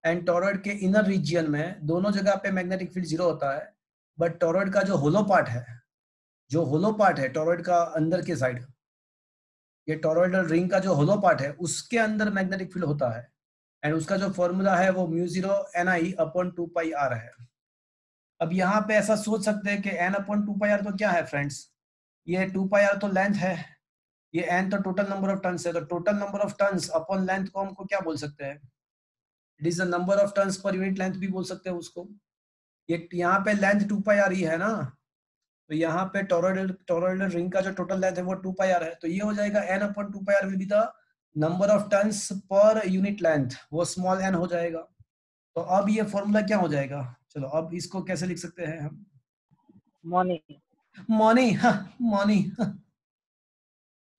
S1: एंड टॉरॉइड के इनर रीजियन में दोनों जगह पे मैग्नेटिक फील्ड 0 होता है, बट टॉरॉइड का जो होलो पार्ट है, जो होलो पार्ट है टॉरॉइड का अंदर के साइड, ये टॉरॉइडल रिंग का जो होलो पार्ट है उसके अंदर मैग्नेटिक फील्ड होता है, एंड उसका जो फॉर्मूला है वो mu 0 NI upon 2 pi r है। अब यहाँ पे ऐसा सोच सकते हैं कि n अपॉन 2 pi r तो क्या है फ्रेंड्स? ये 2 pi r तो लेंथ है, ये n तो टोटल नंबर ऑफ टर्न्स है, तो total number of turns upon length को हमको क्या बोल सकते हैं? It is the number of turns per unit length भी बोल सकते हैं उसको। ये यहाँ पे लेंथ 2 pi r ही है ना, तो यहाँ पे टॉरॉइडल रिंग का जो टोटल लेंथ है वो 2 pi r है, तो ये हो जाएगा n upon 2 pi r will be the number of turns per unit length, वो स्मॉल n हो जाएगा। तो अब ये फॉर्मूला क्या हो जाएगा? चलो अब इसको कैसे लिख सकते हैं हम?
S3: मॉनी।
S1: मॉनी, मॉनी।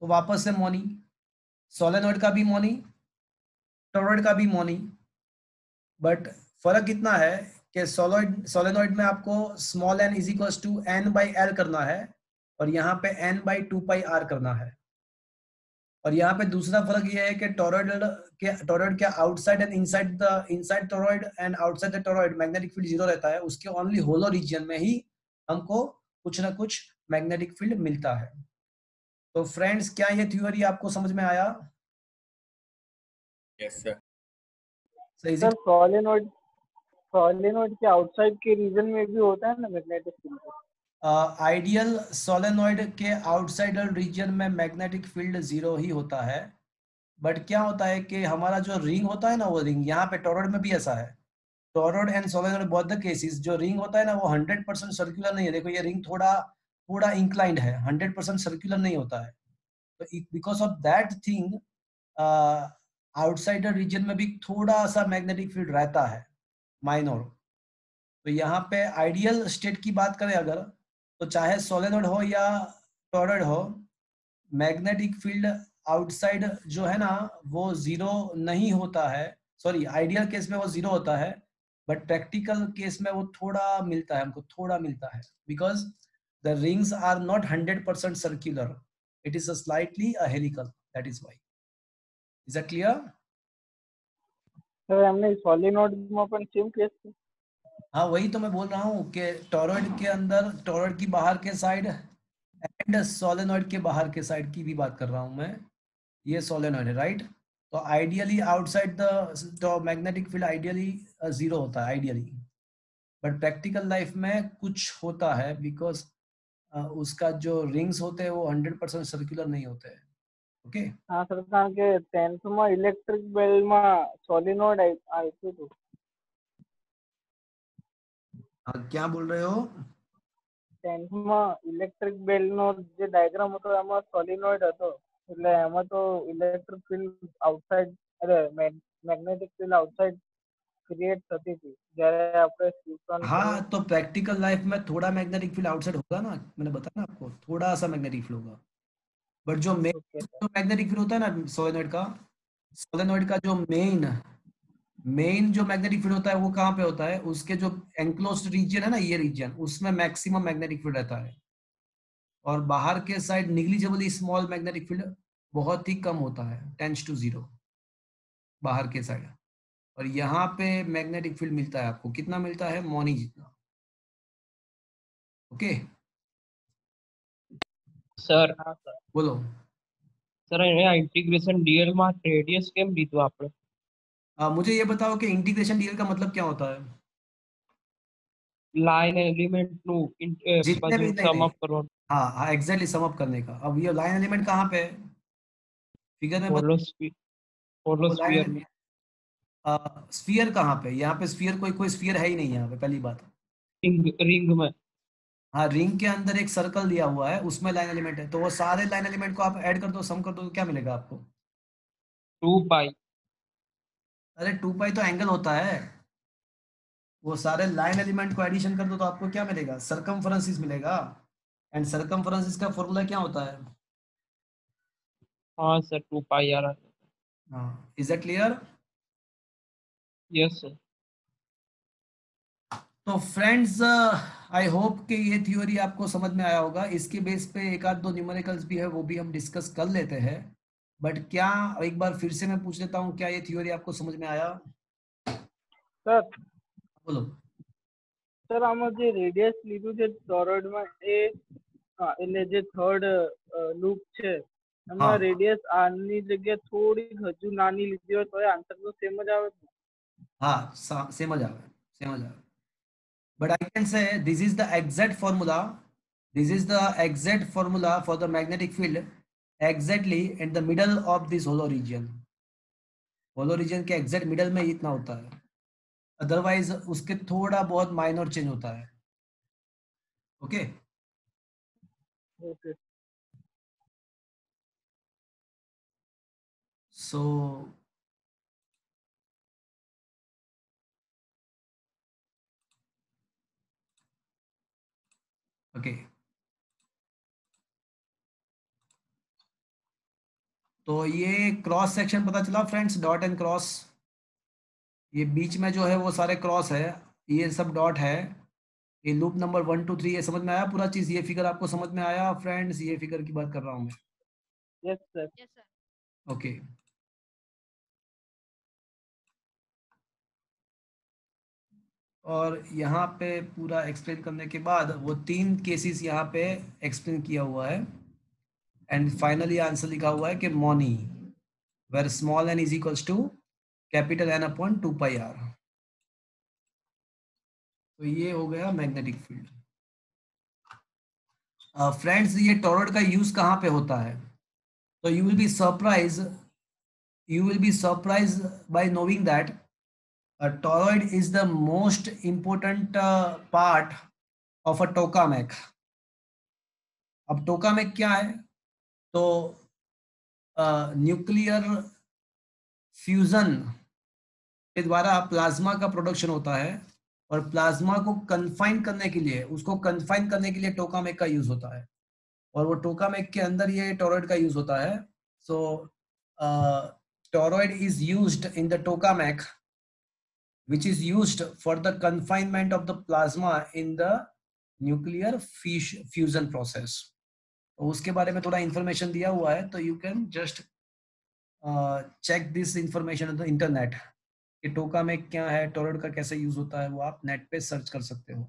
S1: तो वापस से मॉनी, सोलेनॉइड का भी मॉनी, टॉरॉइड का भी मॉनी, बट फर्क कितना है कि सोलेनॉइड में आपको small n is equal to n/l करना है, और यहाँ पे n/2 pi r करना है। और यहाँ पे दूसरा फर्क ये है कि टॉरॉइड के outside and inside torrid and outside the torrid magnetic field 0 रहता है, उसके ओनली होलो रीजन में ही हमको कुछ ना कुछ मैग्नेटिक फील्ड मिलता है। तो फ्रेंड्स क्या ये थ्योरी आपको समझ में आया?
S5: Yes sir.
S3: सर सोलेनोइड के आउटसाइड के रीजन में भी होता है ना मैग्नेटिक फील्ड?
S1: आइडियल सोलेनॉइड के आउटसाइडर रीजन में मैग्नेटिक फील्ड 0 ही होता है, बट क्या होता है कि हमारा जो रिंग होता है ना, वो रिंग यहाँ पे टॉरॉइड में भी ऐसा है, torrid and solenoid both the cases जो रिंग होता है ना वो 100% सर्कुलर नहीं है। देखो ये रिंग थोड़ा थोड़ा इंक्लाइंड है, 100% सर्कुलर नहीं होता है। तो because of that thing outsider region में भी थोड़ा सा मैग्नेटिक फील्ड रहता है, माइनर। तो यहाँ पे आइडियल स्टेट की बात करें अगर, तो चाहे सोलेनॉइड हो या टॉरॉइड हो, मैग्नेटिक फील्ड आउटसाइड जो है ना वो जीरो नहीं होता है। सॉरी, आइडियल केस में वो जीरो होता है, बट प्रैक्टिकल केस में वो थोड़ा मिलता है, हमको थोड़ा मिलता है, because the rings are not 100% circular, it is slightly helical, that is why. Is that clear?
S3: Sir हमने सोलिनॉइड में अपन सेम केस थे।
S1: हाँ वही तो मैं बोल रहा हूँ कि टॉरॉइड के अंदर, टॉरॉइड की बाहर के साइड एंड सोलेनॉइड के बाहर के साइड की भी बात कर रहा हूँ मैं। ये सोलेनॉइड है, राइट? तो ideally outside the magnetic field ideally zero होता है आइडियली, बट प्रैक्टिकल लाइफ में कुछ होता है, बिकॉज उसका जो रिंग्स होते हैं वो 100% सर्कुलर नहीं होते हैं। ओके
S3: हाँ सर, कारण के 10th में इलेक्ट्रिक बेल में सोलिनॉइड आई थी तो
S1: क्या बोल रहे हो?
S3: 10th में इलेक्ट्रिक बेल નો જે ડાયાગ્રામ હતો એમાં સોલિનોઇડ હતો, એટલે એમાં તો ઇલેક્ટ્રિક ફીલ્ડ આઉટસાઇડ, અરે મેગ્નેટિક ફીલ્ડ આઉટસાઇડ ક્રિએટ થતી હતી જ્યારે આપણે સિલિકોન
S1: हाँ तो प्रैक्टिकल लाइफ में थोड़ा मैग्नेटिक फील्ड आउटसाइड होगा ना, मैंने बताया ना आपको, थोड़ा सा मैग्नेटिक फील्ड होगा, बट जो मेन
S3: ओके सर,
S1: जो मैग्नेटिक फील्ड होता है ना सोलेनॉइड का जो मेन जो मैग्नेटिक फील्ड होता है वो कहाँ पे होता है? उसके जो एंक्लोज्ड रीजन है ना, ये रीजन, उसमें मैक्सिमम मैग्नेटिक फील्ड रहता है, और बाहर के साइड निग्लिजिबली स्मॉल मैग्नेटिक फील्ड बहुत ही कम होता है, टेंड्स टू जीरो बाहर के साइड। और यहाँ पे मैग्नेटिक फील्ड मिलता है आपको, कितना मिलता है? मोनी जितना। ओके
S4: સર
S3: हाँ सर।
S1: बोलो।
S4: સર અહીંયા ઇન્ટિગ્રેશન ડીએલ માં રેડિયસ કેમ લીધું આપણે?
S1: मुझे ये बताओ कि इंटीग्रेशन डीएल का मतलब क्या होता है?
S4: લાઈન એલિમેન્ટ નું
S1: जितने
S4: બધું
S1: भी, नहीं
S4: સમ
S1: नहीं,
S4: અપ કરવાનું।
S1: हाँ हाँ एग्जैक्टली सम अप करने का। अब ये लाइन एलिमेंट कहाँ पे है? फिगर में
S4: હોલો
S1: वो
S4: स्फीयर
S1: लाइन
S4: में।
S1: स्फीयर कहाँ पे? यहाँ पे स्फीयर, कोई स्फीयर है ही नहीं यहाँ पे, पहली बात।
S4: रिंग में।
S1: हाँ रिंग के अंदर एक सर्कल दिया हुआ है, उसमें लाइन एलिमेंट है, तो वो सारे लाइन एलिमेंट को आप ऐड कर दो, सम कर दो, तो क्या मिलेगा आपको?
S4: 2 पाई।
S1: अरे 2 पाई तो एंगल होता है, वो सारे लाइन एलिमेंट को एडिशन कर दो तो आपको क्या मिलेगा? सरकमफ्रेंसिस मिलेगा। एंड सरकमफ्रेंसिस का फॉर्मूला क्या होता है?
S4: हाँ सर 2 पाई आर।
S1: हाँ, is that clear?
S4: Yes sir.
S1: तो फ्रेंड्स आई होप कि ये थ्योरी आपको समझ में आया होगा। इसके बेस पे एक आध दो न्यूमेरिकल्स भी है, वो भी हम डिस्कस कर लेते हैं, बट क्या, एक बार फिर से मैं पूछ लेता हूँ, क्या ये थ्योरी आपको समझ में आया?
S3: સર
S1: बोलो।
S3: સર આમાં જે રેડિયસ લીધું છે ટોરોઇડમાં એ, હા એટલે જે થર્ડ લૂપ છે એમાં
S1: हाँ
S3: રેડિયસ આની જગ્યાએ થોડીક હજુ નાની લીધી હોય તો આન્સર તો સેમ જ આવે ને?
S1: हाँ समझ आ गया, समझ आ गया, but I can say this is the exact formula, this is the exact formula for the magnetic field exactly in the middle of this hollow region, hollow region के exact middle में इतना होता है, अदरवाइज उसके थोड़ा बहुत minor change होता है। ओके
S3: ઓકે
S1: सो ओके, तो ये क्रॉस सेक्शन पता चला फ्रेंड्स, डॉट एंड क्रॉस, ये बीच में जो है वो सारे क्रॉस है, ये सब डॉट है, ये लूप नंबर 1 2 3, ये समझ में आया पूरा चीज? ये फिगर आपको समझ में आया फ्रेंड्स? ये फिगर की बात कर रहा हूँ मैं।
S3: Yes sir.
S2: Yes, sir.
S1: Okay और यहाँ पे पूरा एक्सप्लेन करने के बाद वो 3 केसेस यहाँ पे एक्सप्लेन किया हुआ है, एंड फाइनली आंसर लिखा हुआ है कि मोनी, where small n is equals to capital N upon 2 pi r. तो ये हो गया मैग्नेटिक फील्ड। फ्रेंड्स ये टॉरॉइड का यूज कहाँ पे होता है? तो you will be surprised by knowing that A toroid is the most important part of a tokamak. अब टोकामेक क्या है? तो न्यूक्लियर फ्यूजन के द्वारा प्लाज्मा का प्रोडक्शन होता है और प्लाज्मा को कन्फाइन करने के लिए, उसको कन्फाइन करने के लिए टोकामेक का यूज होता है और वो टोकामेक के अंदर ये टोरॉइड का यूज होता है. So toroid is used in the tokamak which is used for the confinement of the plasma in the nuclear fusion process. तो उसके बारे में थोड़ा इंफॉर्मेशन दिया हुआ है, तो you can just check this information on the internet कि टोका में क्या है, टोरॉइड का कैसे यूज होता है, वो आप नेट पे सर्च कर सकते हो.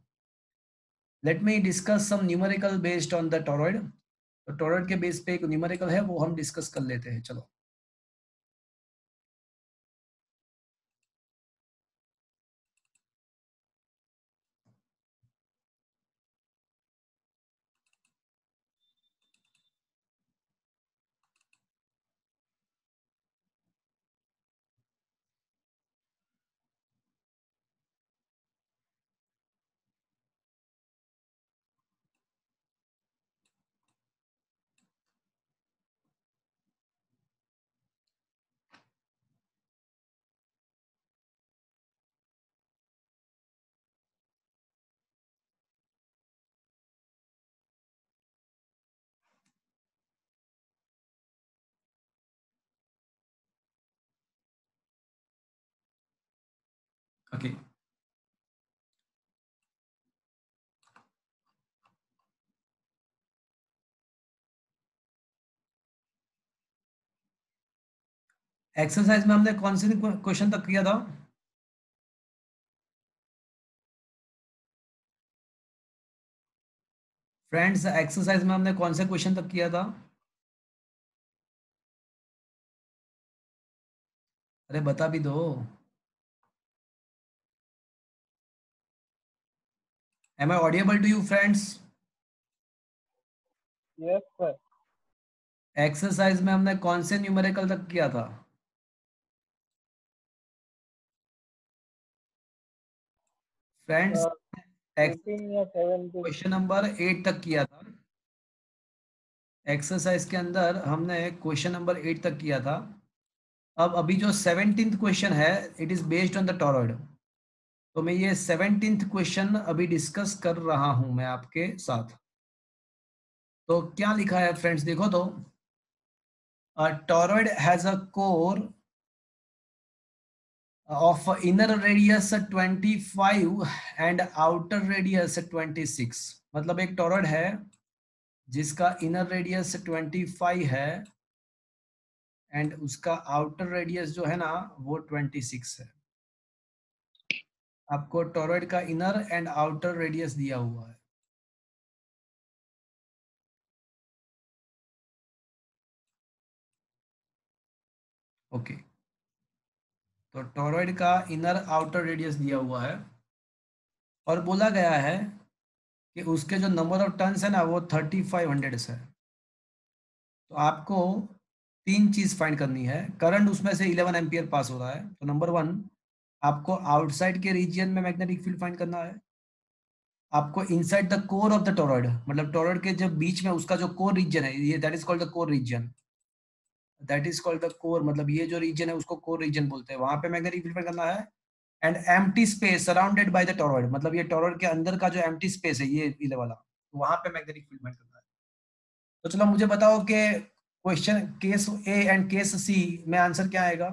S1: Let me discuss some numerical based on the toroid. तो टोरॉइड के बेस पे एक न्यूमेरिकल है, वो हम डिस्कस कर लेते हैं. चलो, ओके. एक्सरसाइज में हमने कौन से क्वेश्चन तक किया था? फ्रेंड्स, एक्सरसाइज में हमने कौन से क्वेश्चन तक किया था? अरे बता भी दो. Am I audible to you, friends?
S3: Yes, sir.
S1: Exercise में हमने कौन से न्यूमेरिकल तक किया था? फ्रेंड्स,
S3: 18 या 17.
S1: क्वेश्चन नंबर 8 तक किया था. एक्सरसाइज के अंदर हमने क्वेश्चन नंबर 8 तक किया था. अब अभी जो 17th क्वेश्चन है, it is based on the toroid. तो मैं ये 17th क्वेश्चन अभी डिस्कस कर रहा हूं मैं आपके साथ. तो क्या लिखा है फ्रेंड्स, देखो तो. Toroid has a core of inner radius 25 and outer radius 26. मतलब एक टोरॉइड है जिसका इनर रेडियस 25 है एंड उसका आउटर रेडियस जो है ना वो 26 है. आपको टोरॉइड का इनर एंड आउटर रेडियस दिया हुआ है. ओके. तो टोरॉइड का इनर आउटर रेडियस दिया हुआ है और बोला गया है कि उसके जो नंबर ऑफ टर्न्स है ना वो 3500 है. तो आपको तीन चीज फाइंड करनी है. करंट उसमें से 11 एम्पियर पास हो रहा है. तो नंबर 1, आपको आउटसाइड के रीजन में मैग्नेटिक फील्ड फाइंड करना है. आपको inside the core of the toroid, मतलब टोरॉइड के जो बीच में उसका जो कोर रीजन है, ये that is called the core region. That is called the core, मतलब ये जो रीजन है उसको कोर रीजन बोलते हैं. वहां पे मैग्नेटिक फील्ड फाइंड करना है. And empty space surrounded by the toroid, मतलब ये टोरॉइड के अंदर का जो एम्प्टी स्पेस है ये वाला, वहां पे मैग्नेटिक फील्ड फाइंड करना है. तो चलो मुझे बताओ कि question case A and case C में आंसर क्या आएगा?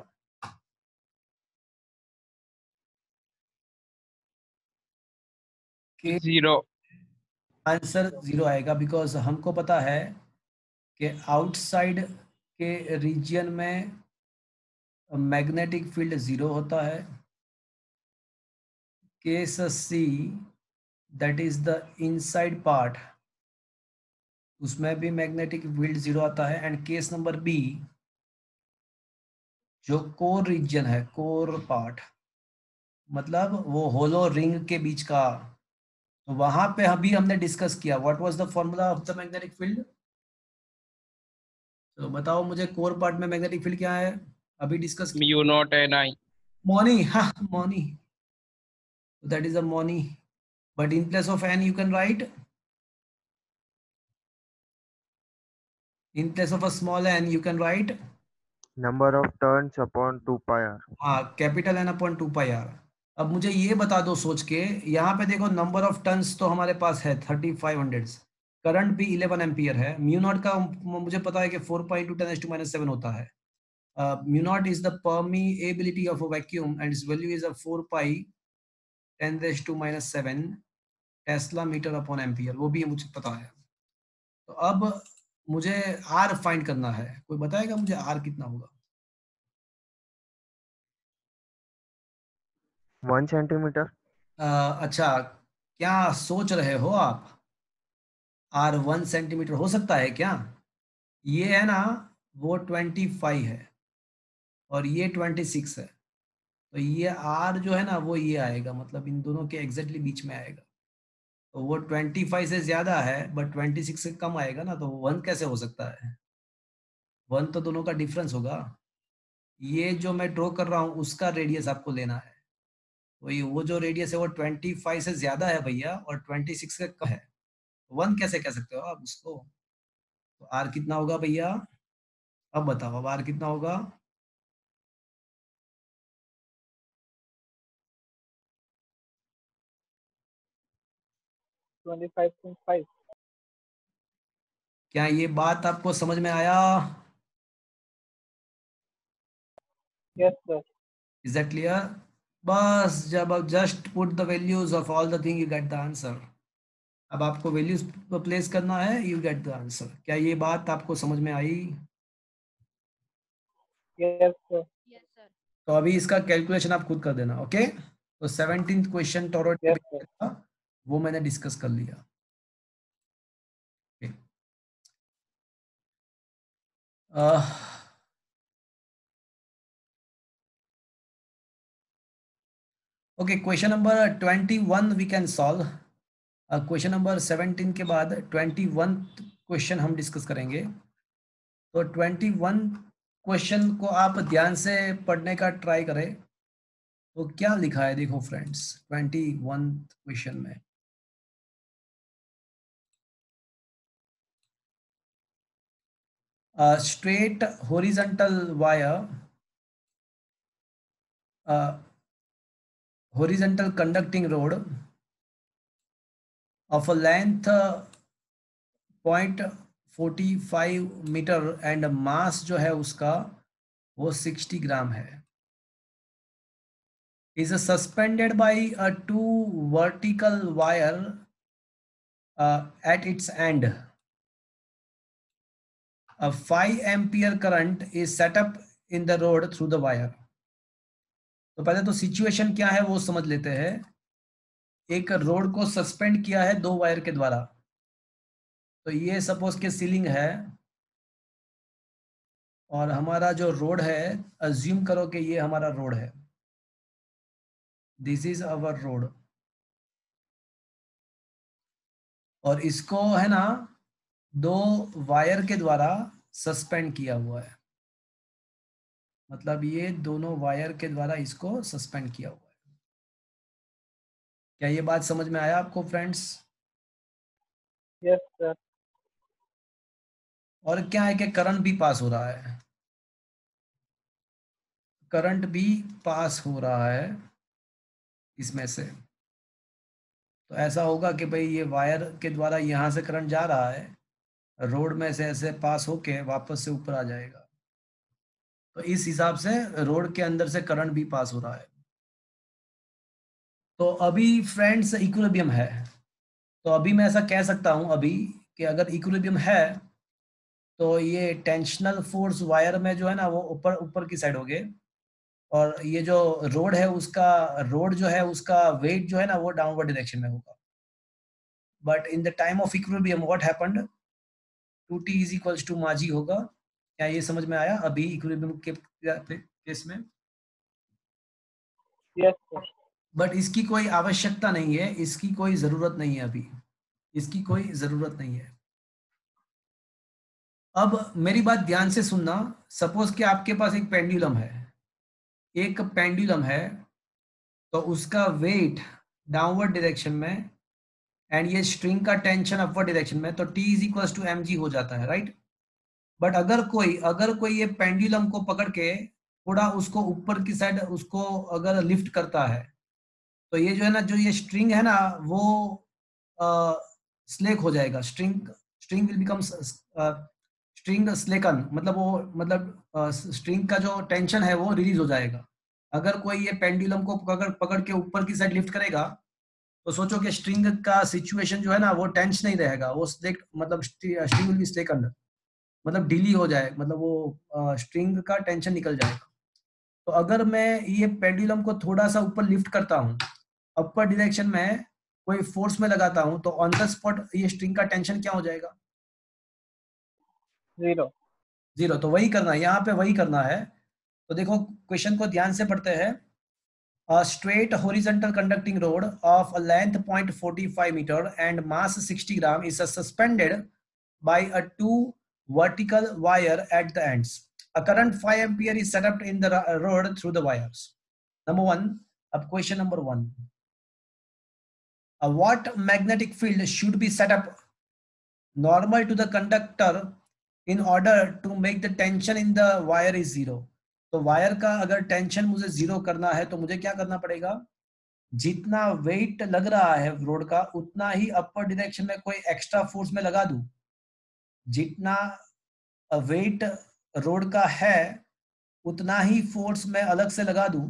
S1: के
S4: 0.
S1: आंसर 0 आएगा बिकॉज हमको पता है कि आउटसाइड के रीजन में मैग्नेटिक फील्ड 0 होता है. Case see that is the inside part, उसमें भी मैग्नेटिक फील्ड 0 आता है. एंड केस नंबर बी जो कोर रीजन है, कोर पार्ट मतलब वो होलो रिंग के बीच का, तो वहां पे अभी हमने डिस्कस किया what was the formula of the magnetic field. तो बताओ मुझे कोर पार्ट में मैग्नेटिक फील्ड क्या है, अभी डिस्कस किया.
S4: mu0 ni.
S1: Moni, ha, Moni. That is a Moni. But in place of n, you can write, in place of a small n, you can write,
S5: Number of turns upon 2 pi r.
S1: हाँ, capital n upon 2 pi r. अब मुझे ये बता दो सोच के, यहाँ पे देखो नंबर ऑफ टन्स तो हमारे पास है 3500, करंट भी 11 एम्पियर है, म्यू नॉट का मुझे पता है कि 4 पाई टू 10⁻⁷ होता है। Mu naught is the permeability of a vacuum and its value is a 4 pi 10⁻⁷ tesla meter upon ampere, वो भी मुझे पता है। तो अब मुझे आर फाइंड करना है, कोई बताएगा मुझे आर कितना होगा?
S5: 1 सेंटीमीटर।
S1: अच्छा, क्या सोच रहे हो आप? आर 1 सेंटीमीटर हो सकता है क्या? ये है ना, वो 25 है और ये 26 है, तो ये आर जो है ना वो ये आएगा, मतलब इन दोनों के एग्जैक्टली बीच में आएगा। तो वो 25 से ज्यादा है बट 26 से कम आएगा ना, तो 1 कैसे हो सकता है? 1 तो दोनों का डिफरेंस होगा। ये जो मैं ड्रॉ कर रहा हूँ उसका रेडियस आपको लेना है, वही वो जो रेडियस है वो 25 से ज्यादा है भैया और 26 से कम है। 1 कैसे कह सकते हो आप उसको? तो आर कितना होगा भैया? अब बताओ, अब आर कितना होगा?
S3: 25.5।
S1: क्या ये बात आपको समझ में आया?
S3: Yes sir.
S1: Is that clear? बस जब अब just put the values of all the thing, you get the answer. अब आपको वैल्यूज प्लेस करना है, यू गेट द आंसर। क्या ये बात आपको समझ में आई?
S3: Yes sir.
S2: Yes, sir.
S1: तो अभी इसका कैलकुलेशन आप खुद कर देना, ओके? तो 17th question toroid
S3: yes sir.
S1: था, वो मैंने डिस्कस कर लिया। Okay, question number 21 we can solve. Question number 17 के बाद 21 क्वेश्चन हम डिस्कस करेंगे। तो 21 क्वेश्चन को आप ध्यान से पढ़ने का ट्राई करें। तो क्या लिखा है देखो फ्रेंड्स 21 क्वेश्चन में। Straight horizontal wire, horizontal conducting rod of a length 0.45 meter and mass जो है उसका वो 60 ग्राम है, is suspended by a 2 vertical wire at its end. A 5 ampere current is set up in the rod through the wire. तो पहले तो situation क्या है वो समझ लेते हैं। एक रोड को सस्पेंड किया है 2 वायर के द्वारा। तो ये सपोज के सीलिंग है और हमारा जो रोड है, अज्यूम करो कि ये हमारा रोड है, दिस इज अवर रोड, और इसको है ना 2 वायर के द्वारा सस्पेंड किया हुआ है। मतलब ये दोनों वायर के द्वारा इसको सस्पेंड किया हुआ है। क्या ये बात समझ में आया आपको फ्रेंड्स?
S3: Yes sir.
S1: और क्या है कि करंट भी पास हो रहा है, करंट भी पास हो रहा है इसमें से। तो ऐसा होगा कि भाई ये वायर के द्वारा यहाँ से करंट जा रहा है, रोड में से ऐसे पास होके वापस से ऊपर आ जाएगा। तो इस हिसाब से रोड के अंदर से करंट भी पास हो रहा है। तो अभी फ्रेंड्स इक्विलिब्रियम है, तो अभी मैं ऐसा कह सकता हूं अभी कि अगर इक्विलिब्रियम है तो ये टेंशनल फोर्स वायर में जो है ना वो ऊपर ऊपर की साइड हो गए, और ये जो रोड है उसका, रोड जो है उसका वेट जो है ना वो डाउनवर्ड डायरेक्शन में होगा। But in the time of equilibrium what happened, 2t is equals to mg होगा। क्या ये समझ में आया अभी इक्विलिब्रियम के केस में?
S3: Yes sir.
S1: बट इसकी कोई आवश्यकता नहीं है, इसकी कोई जरूरत नहीं है अभी, इसकी कोई जरूरत नहीं है। अब मेरी बात ध्यान से सुनना। सपोज कि आपके पास एक पेंडुलम है, एक पेंडुलम है तो उसका वेट डाउनवर्ड डायरेक्शन में एंड ये स्ट्रिंग का टेंशन अपवर्ड डायरेक्शन में, तो T is equal to mg हो जाता है, राइट। बट अगर कोई ये पेंडुलम को पकड़ के थोड़ा उसको ऊपर की साइड उसको अगर लिफ्ट करता है, तो ये जो है ना, जो ये स्ट्रिंग है ना, वो स्लेक हो जाएगा। स्ट्रिंग विल बिकम स्ट्रिंग स्लेकन, मतलब वो मतलब स्ट्रिंग का जो टेंशन है वो रिलीज हो जाएगा। अगर कोई ये पेंडुलम को पकड़ पकड़ के ऊपर की साइड लिफ्ट करेगा, तो सोचो कि स्ट्रिंग का सिचुएशन जो है ना वो टेंस नहीं रहेगा, वो स्लेक मतलब स्ट्रिंग विल बी स्लेकन, मतलब ढीली हो जाए, मतलब वो स्ट्रिंग का टेंशन निकल जाएगा। तो अगर मैं ये पेंडुलम को थोड़ा सा ऊपर लिफ्ट करता हूँ अपर डायरेक्शन में, कोई फोर्स में लगाता हूँ, तो ऑन द स्पॉट ये स्ट्रिंग का टेंशन क्या हो जाएगा?
S3: 0.
S1: 0। तो वही करना है यहाँ पे, वही करना है। तो देखो क्वेश्चन को ध्यान से पढ़ते हैं। A straight horizontal conducting rod of a length 0.45 meter and mass 60 gram is suspended by a two vertical wire at the ends. A current 5 ampere is set up in the rod through the wires. Number one, अब question number 1. What magnetic field should be set up normal to the conductor in order to make the tension in the wire is 0? तो wire का अगर tension मुझे 0 करना है तो मुझे क्या करना पड़ेगा? जितना वेट लग रहा है रोड का उतना ही अपर डायरेक्शन में कोई एक्स्ट्रा फोर्स में लगा दूं। जितना वेट रोड का है उतना ही फोर्स में अलग से लगा दूं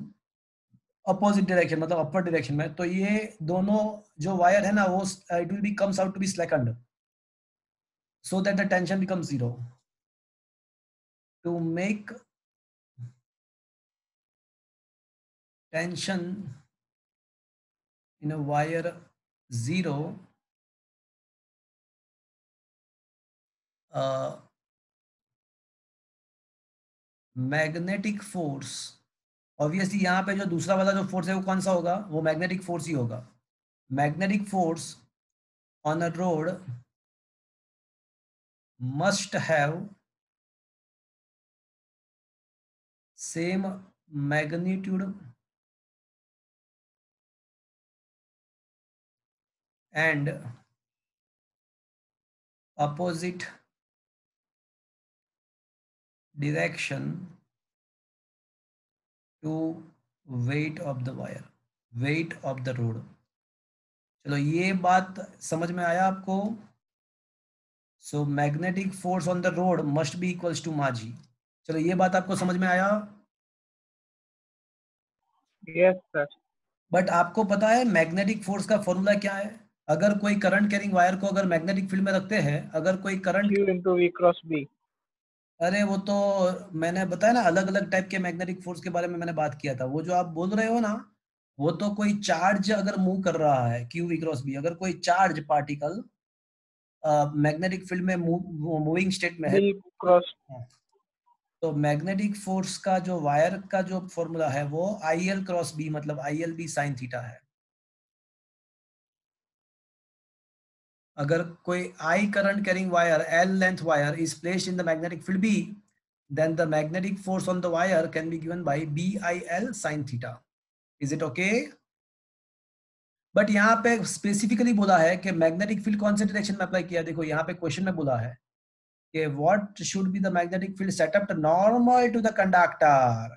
S1: अपोजिट डायरेक्शन, मतलब अपर डायरेक्शन में। तो ये दोनों जो वायर है ना वो it will be comes out to be slackened so that the tension becomes 0. To make tension in a wire 0, magnetic force, obviously यहाँ पे जो दूसरा वाला जो फोर्स है वो कौन सा होगा? वो मैग्नेटिक फोर्स ही होगा। Magnetic force on a rod must have same magnitude and opposite direction to weight of the wire, weight of the rod. चलो ये बात समझ में आया आपको? So magnetic force on the rod must be equals to mg. चलो ये बात आपको समझ में आया?
S3: Yes, sir.
S1: बट आपको पता है मैग्नेटिक फोर्स का फॉर्मूला क्या है? अगर कोई करंट कैरिंग वायर को अगर मैग्नेटिक फील्ड में रखते हैं, अगर कोई current,
S3: Q into V cross B.
S1: अरे वो तो मैंने बताया ना, अलग अलग टाइप के मैग्नेटिक फोर्स के बारे में मैंने बात किया था। वो जो आप बोल रहे हो ना, वो तो कोई चार्ज अगर मूव कर रहा है क्यू वी क्रॉस बी, अगर कोई चार्ज पार्टिकल मैग्नेटिक फील्ड में मूविंग स्टेट में है,
S3: B cross.
S1: तो मैग्नेटिक फोर्स का जो वायर का जो फॉर्मूला है वो आई एल क्रॉस बी, मतलब I L B sine theta है। अगर कोई I current carrying wire, L length wire is placed in the magnetic field B, then the magnetic force on the wire can be given by BIL sin theta. Is it okay? But यहाँ पे specifically बोला है कि magnetic field कौन से direction में apply किया। देखो यहाँ पे क्वेश्चन में बोला है कि what should be the magnetic field setup normal to the conductor,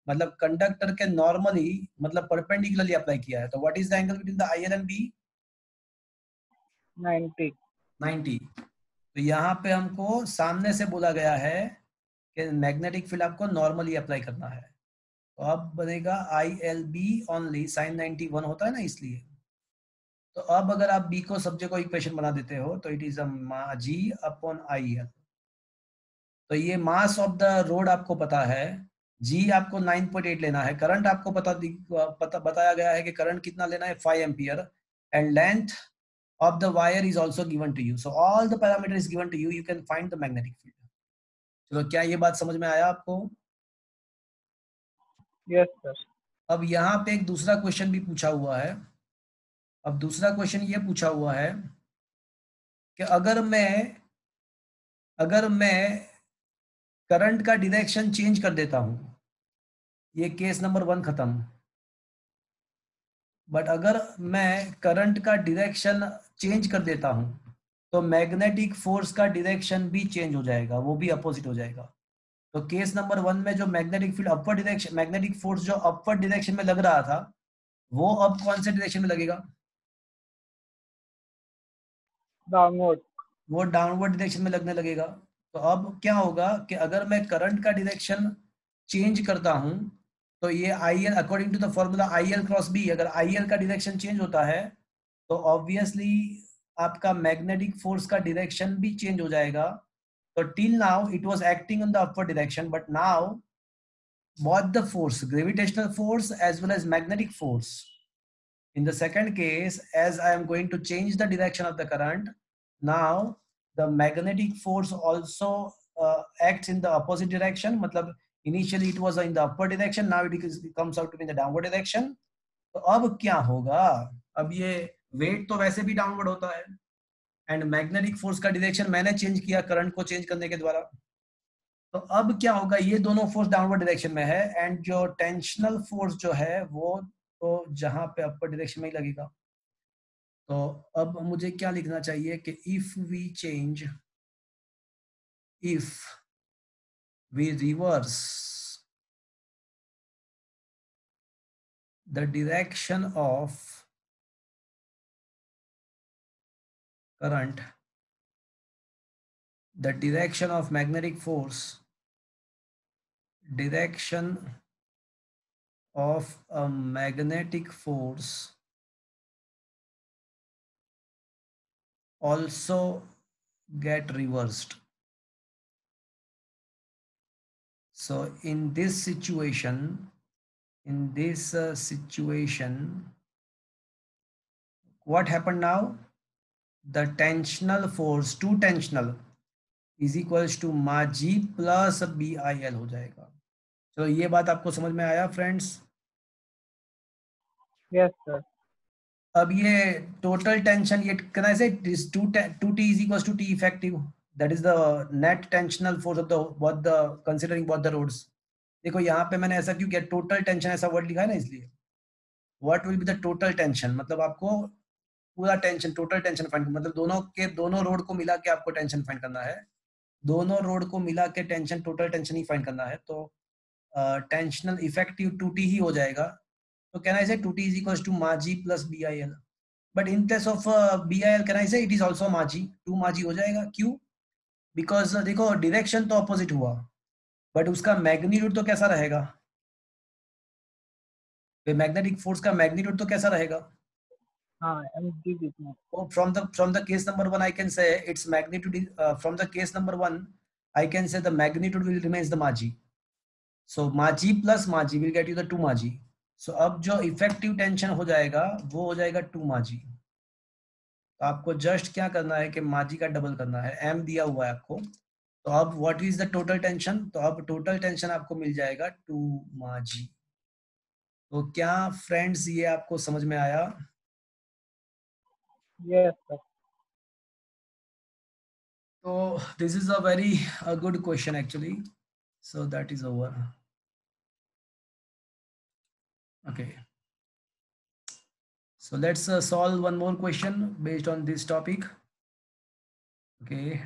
S1: मतलब कंडक्टर के नॉर्मली मतलब परपेंडिकुलरली अप्लाई किया है। तो what is the angle between the IL and B?
S3: 90.
S1: 90। तो यहाँ पे हमको सामने से बोला गया है कि मैग्नेटिक फील्ड आपको नॉर्मली अप्लाई करना है। तो अब बनेगा ILB ओनली साइन 91 होता है ना, इसलिए। तो अब अगर आप B को सब्जेक्ट को इक्वेशन बना देते हो तो it is G upon IL। तो ये मास ऑफ द रोड आपको पता है, G आपको 9.8 लेना है, करंट आपको पता बताया गया है कि करंट कितना लेना है 5 ampere, and length of the wire is also given to you. So all the parameter is given to you. You can find the magnetic field. चलो क्या ये बात समझ में आया आपको?
S3: Yes, sir.
S1: अब यहाँ पे एक दूसरा क्वेश्चन भी पूछा हुआ है। अब दूसरा क्वेश्चन ये पूछा हुआ है कि अगर मैं करंट का डायरेक्शन चेंज कर देता हूँ, ये केस नंबर 1 खत्म। बट अगर मैं करंट का डायरेक्शन चेंज कर देता हूं तो मैग्नेटिक फोर्स का डायरेक्शन भी चेंज हो जाएगा, वो भी अपोजिट हो जाएगा। तो केस नंबर 1 में जो magnetic field upward direction, magnetic force जो अपवर्ड डायरेक्शन में लग रहा था, वो अब कौन से डायरेक्शन में लगेगा?
S3: डाउनवर्ड।
S1: वो डाउनवर्ड डायरेक्शन में लगने लगेगा। तो अब क्या होगा कि अगर मैं करंट का डायरेक्शन चेंज करता हूं तो ये I L, according to the formula I L cross B, अगर आई एल का डायरेक्शन चेंज होता है तो ऑब्वियसली आपका मैग्नेटिक फोर्स का डायरेक्शन भी चेंज हो जाएगा। तो till now it was acting in the upward direction, but now both the force, gravitational force as well as magnetic force, in the second case, as I am going to change the direction of the current, now the magnetic force also acts in the opposite direction. मतलब initially it was in the upward direction, now it comes out to be in the downward direction. तो अब क्या होगा? अब ये wait तो वैसे भी डाउनवर्ड होता है एंड मैग्नेटिक फोर्स का डायरेक्शन मैंने चेंज किया करंट को चेंज करने के द्वारा। तो अब क्या होगा, ये दोनों फोर्स डाउनवर्ड डायरेक्शन में है एंड जो टेंशनल फोर्स जो है वो तो जहां पे अपर डायरेक्शन में ही लगेगा। तो अब मुझे क्या लिखना चाहिए कि if we reverse the direction of current, the direction of magnetic force, direction of a magnetic force also get reversed. So in this situation, what happened now? The tensional force, 2 tensional is equals to ma g plus BIL हो जाएगा। तो ये बात आपको समझ में आया friends?
S3: Yes sir.
S1: अब ये टोटल टेंशन, ये कैन आई से 2T is equals to T effective, that is the net tensional force of the both the considering both the roads. देखो यहाँ पे मैंने ऐसा क्यों किया, टोटल टेंशन ऐसा वर्ड लिखा है ना, इसलिए what will be the total tension, मतलब आपको पूरा टेंशन, टोटल टेंशन फाइंड, मतलब दोनों रोड को मिला के आपको टेंशन फाइंड करना है, दोनों रोड को मिला के टेंशन, टोटल टेंशन ही फाइंड करना है। तो टेंशनल इफेक्टिव 2T ही हो जाएगा। तो कैन आई से 2T is equals to ma g plus BIL, but in case of BIL can I say it is also ma g, 2 ma g हो जाएगा। क्यों? बिकॉज देखो डायरेक्शन तो अपोजिट हुआ बट उसका मैग्नीट्यूड तो कैसा रहेगा, मैग्नेटिक फोर्स का मैग्नीट्यूड तो कैसा रहेगा?
S3: हाँ mg जितना।
S1: Oh, from the case number 1 I can say its magnitude is, from the case number 1 I can say the magnitude will remains the ma g, so ma g plus ma g will get you the 2 ma g. So अब जो effective tension हो जाएगा वो हो जाएगा 2 ma g। तो आपको just क्या करना है कि ma g का डबल करना है, m दिया हुआ है आपको। तो अब what is the total tension, तो अब टोटल टेंशन आपको मिल जाएगा 2 ma g। तो क्या फ्रेंड्स ये आपको समझ में आया?
S3: Yes sir.
S1: So this is a very good question actually. So that is over. Okay. So let's solve one more question based on this topic. Okay.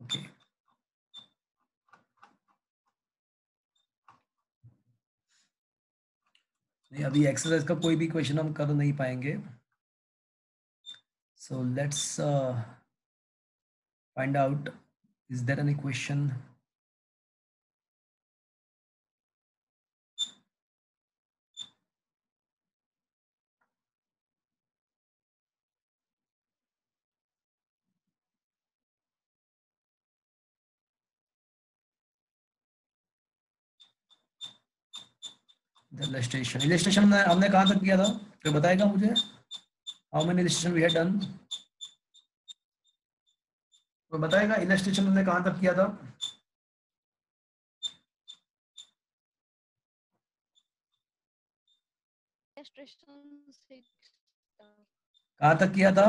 S1: Okay. नहीं, अभी एक्सरसाइज का कोई भी क्वेश्चन हम कर नहीं पाएंगे। So let's find out, is there any question? The illustration हमने कहाँ तक किया था, कोई बताएगा मुझे? How many illustration we had done? कोई बताएगा इलस्ट्रेशन हमने कहाँ तक किया था?
S2: Illustration 6.
S1: कहाँ तक किया था?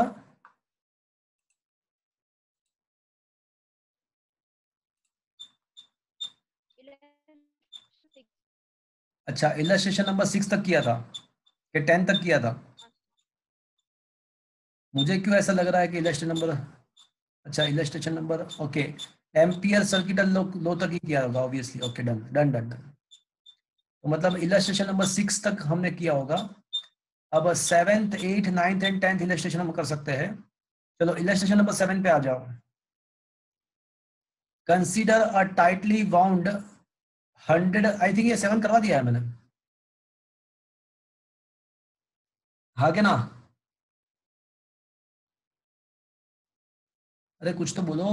S2: Illustration 6.
S1: अच्छा, इलस्ट्रेशन नंबर 6 तक किया था कि 10 तक किया था? मुझे क्यों ऐसा लग रहा है कि इलस्ट्रेशन नंबर, अच्छा illustration number, okay, Ampere circuital law तक ही किया होगा obviously. Okay, done done done done. तो मतलब इलस्ट्रेशन नंबर 6 तक हमने किया होगा। अब 7th 8th 9th and 10th illustration हम कर सकते हैं। चलो इलस्ट्रेशन नंबर 7 पे आ जाओ। Consider a tightly bound 100, I think ये 7 करवा दिया है मैंने, हाँ के ना? अरे कुछ तो बोलो,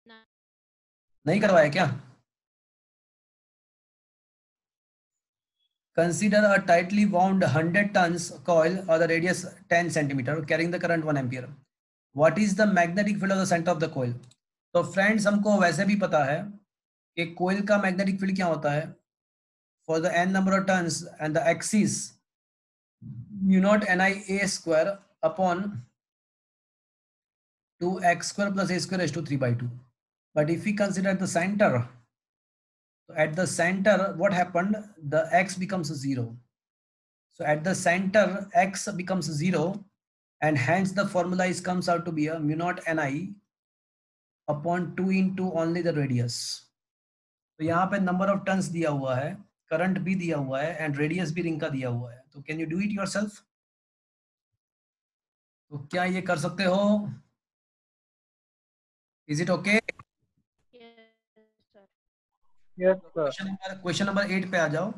S2: Na-
S1: नहीं करवाया क्या? Consider a tightly wound 100 tons coil or the radius 10 centimeter carrying the current 1 ampere. What is the magnetic field of the center of the coil? तो फ्रेंड्स हमको वैसे भी पता है कि कोयल का मैग्नेटिक फील्ड क्या होता है for the n number of turns and the axis mu naught ni a square upon 2x square plus a square raised to 3/2. But if we consider the center, at the center what happened, the x becomes 0. So at the center x becomes 0 and hence the formula is comes out to be a mu naught ni upon 2 into only the radius. तो यहाँ पे number of turns दिया हुआ है, current भी दिया हुआ है एंड रेडियस भी रिंग का दिया हुआ है। तो can you do it yourself? तो क्या ये कर सकते हो? Is it okay?
S2: Yes, sir.
S3: Yes, sir.
S1: Question number 8 पे आ जाओ।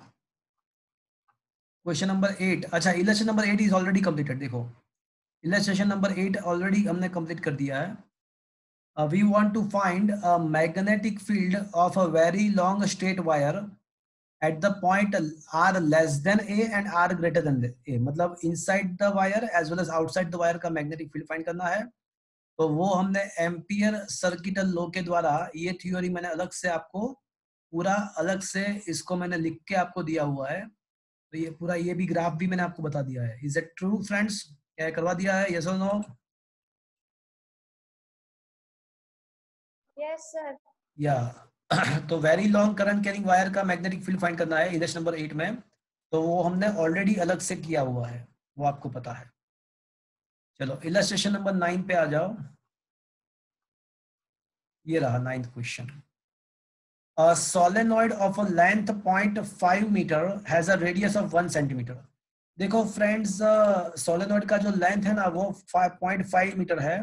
S1: क्वेश्चन नंबर 8, अच्छा illustration number 8 is already completed. देखो इलस्ट्रेशन नंबर 8 ऑलरेडी हमने कंप्लीट कर दिया है। We want to find a magnetic field of a very long straight wire at the point r less than a and r greater than a, मतलब inside the wire as well as outside the wire का magnetic field find करना है। तो वो हमने ampere circuital law के द्वारा, ये थ्योरी मैंने अलग से आपको पूरा अलग से इसको मैंने लिख के आपको दिया हुआ है। तो ये पूरा ये भी ग्राफ भी मैंने आपको बता दिया है। Is it true friends? क्या करवा दिया है? यस और नो?
S2: Yes, sir.
S1: या तो very long current carrying wire का मैग्नेटिक फील्ड फाइंड करना है इलस्ट्रेशन नंबर 8 में। तो वो हमने ऑलरेडी अलग से किया हुआ है, वो आपको पता है। चलो इलस्ट्रेशन नंबर 9 पे आ जाओ। ये रहा 9th question. A solenoid of a length 0.5 meter has a radius of 1 centimeter. देखो फ्रेंड्स, सोलेनॉइड का जो लेंथ है ना वो 5.5 मीटर है।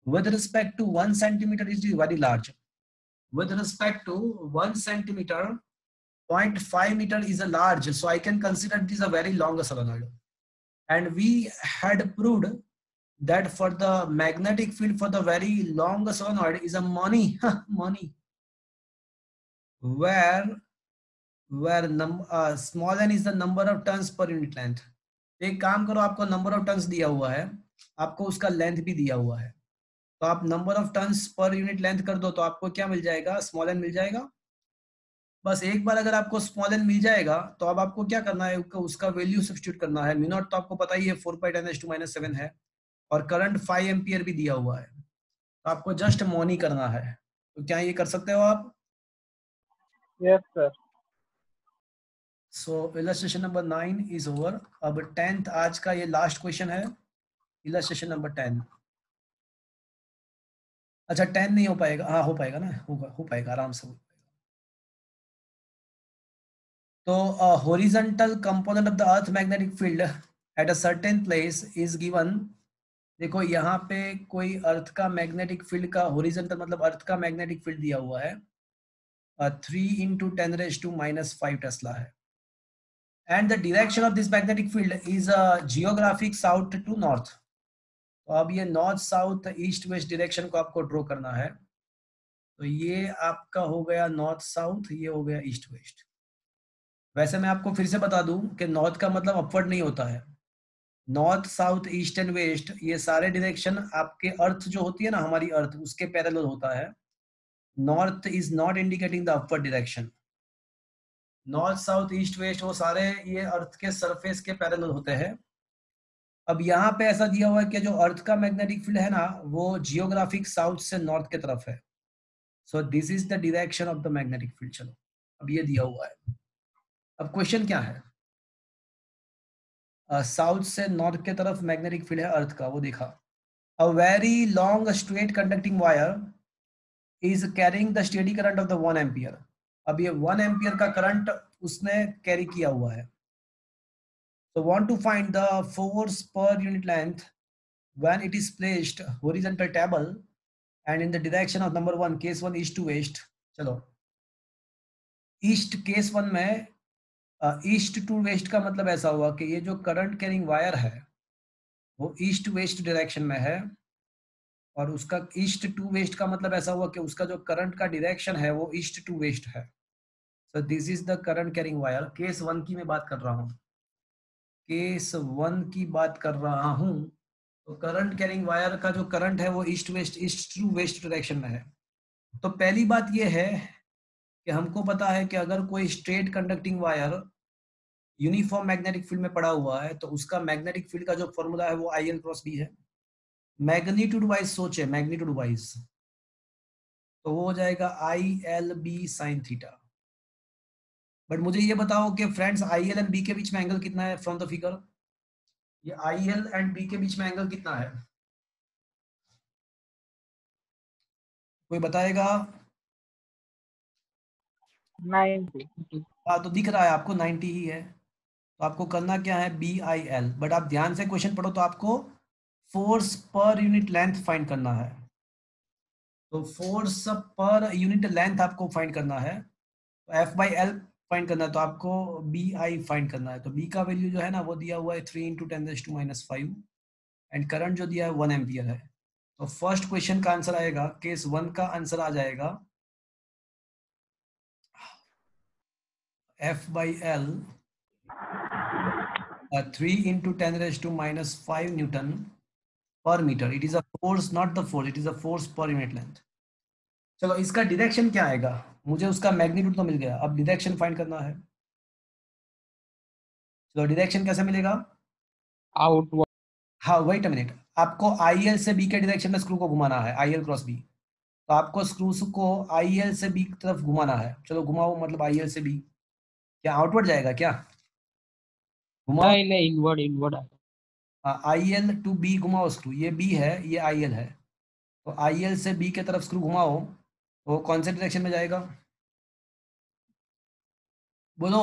S1: With respect to 1 centimeter is very large. With respect to 1 centimeter, 0.5 meter is a large, so I can consider this a very long solenoid. And we had proved that for the magnetic field for the very long solenoid is a money, money, where small n is the number of turns per unit length. एक काम करो, आपको number of turns दिया हुआ है, आपको उसका length भी दिया हुआ है, तो आप number of turns per unit length कर दो तो आपको क्या मिल जाएगा? स्मॉल एन मिल जाएगा। बस एक बार अगर आपको स्मॉल एन मिल जाएगा तो अब आपको क्या करना है, उसका वैल्यू सब्स्टिट्यूट करना है। म्यू नॉट तो आपको पता ही है 4/10⁻⁷ है और करंट 5 एम्पियर भी दिया हुआ है, तो आपको जस्ट मोनी करना है। तो क्या ये कर सकते हो आप?
S3: Yes, sir.
S1: So illustration number 9 is over. अब 10th आज का ये लास्ट क्वेश्चन है, इलस्ट्रेशन नंबर 10। अच्छा 10 नहीं हो पाएगा? हाँ हो पाएगा ना, होगा, हो पाएगा आराम से। तो horizontal component of the earth magnetic field at a certain place is given। देखो यहाँ पे कोई अर्थ का मैग्नेटिक फील्ड का हॉरिजॉन्टल मतलब अर्थ का मैग्नेटिक फील्ड दिया हुआ है 3 × 10⁻⁻5 टेस्ला है। And the direction of this magnetic field is geographic south to north. तो अब ये north south east west direction को आपको ड्रॉ करना है। तो ये आपका हो गया नॉर्थ साउथ, ये हो गया ईस्ट वेस्ट। वैसे मैं आपको फिर से बता दूं कि नॉर्थ का मतलब अपवर्ड नहीं होता है, north, south, east and west, ये सारे डायरेक्शन आपके अर्थ जो होती है ना, हमारी अर्थ, उसके पैरेलल होता है. North is not indicating the upward direction. North, south, east, west वो सारे ये अर्थ के सरफेस के पैरेलल होते हैं. अब यहाँ पे ऐसा दिया हुआ है कि जो अर्थ का मैग्नेटिक फील्ड है ना, वो जियोग्राफिक साउथ से नॉर्थ के तरफ है. So this is the direction of the magnetic field. चलो अब ये दिया हुआ है. अब क्वेश्चन क्या है? साउथ से नॉर्थ के तरफ मैग्नेटिक फील्ड है अर्थ का, वो देखा. A very long straight conducting wire is carrying the steady current of the 1 ampere. अब ये 1 एम्पियर का करंट उसने कैरी किया हुआ है. So want to find the force per unit length when it is placed horizontal table and in the direction of number 1, case 1 east to west. चलो east case 1 में east to waste का मतलब ऐसा हुआ कि ये जो करंट कैरिंग वायर है वो ईस्ट वेस्ट डायरेक्शन में है, और उसका ईस्ट टू वेस्ट का मतलब ऐसा हुआ कि उसका जो करंट का डायरेक्शन है वो ईस्ट टू वेस्ट है. So this is the current carrying wire. Case 1 की मैं बात कर रहा हूँ, केस 1 की बात कर रहा हूँ. तो करंट कैरिंग वायर का जो करंट है वो ईस्ट टू वेस्ट डायरेक्शन में है. तो पहली बात ये है कि हमको पता है कि अगर कोई straight conducting wire uniform magnetic field में पड़ा हुआ है तो उसका मैग्नेटिक फील्ड का जो फॉर्मूला है वो IL क्रॉस B है. मैग्नीट्यूड वाइज सोचे, मैग्नीट्यूड वाइज तो वो हो जाएगा ILB sin थीटा. बट मुझे ये बताओ कि फ्रेंड्स IL एंड B के बीच में एंगल कितना है फ्रॉम द फिगर? ये IL एंड B के बीच में एंगल कितना है? कोई बताएगा?
S3: 90.
S1: हाँ तो दिख रहा है आपको 90 ही है. तो आपको करना क्या है? BIL. बट आप ध्यान से क्वेश्चन पढ़ो तो आपको force per unit length find करना है. तो फोर्स पर यूनिट लेंथ आपको फाइंड करना है. तो F/L फाइंड करना है, तो आपको BI फाइंड करना है. तो B का वैल्यू जो है ना वो दिया हुआ है 3 × 10⁻⁵ एंड करंट जो दिया है 1 एम्पियर है. तो फर्स्ट क्वेश्चन का आंसर आएगा, केस 1 का आंसर आ जाएगा F/L 3 × 10⁻⁵ Newton per meter. It is a force, not the force. It is a force per unit length. चलो इसका डायरेक्शन क्या आएगा? मुझे उसका मैग्नीट्यूड तो मिल गया, अब डायरेक्शन फाइंड करना है. चलो डायरेक्शन कैसे मिलेगा?
S4: आउटवर्ड.
S1: हाँ वेट अ मिनट, आपको IL से B के डायरेक्शन में स्क्रू को घुमाना है, IL क्रॉस B. तो आपको स्क्रू को IL से B की तरफ घुमाना है. चलो घुमाओ, मतलब IL से B. क्या आउटवर्ड जाएगा क्या? घुमाओ.
S4: नहीं नहीं, इनवर्ड इनवर्ड है.
S1: IL टू B घुमाओ स्क्रू. ये B है, ये IL है. तो IL से B के तरफ स्क्रू घुमाओ, तो कौन से डायरेक्शन में जाएगा? बोलो.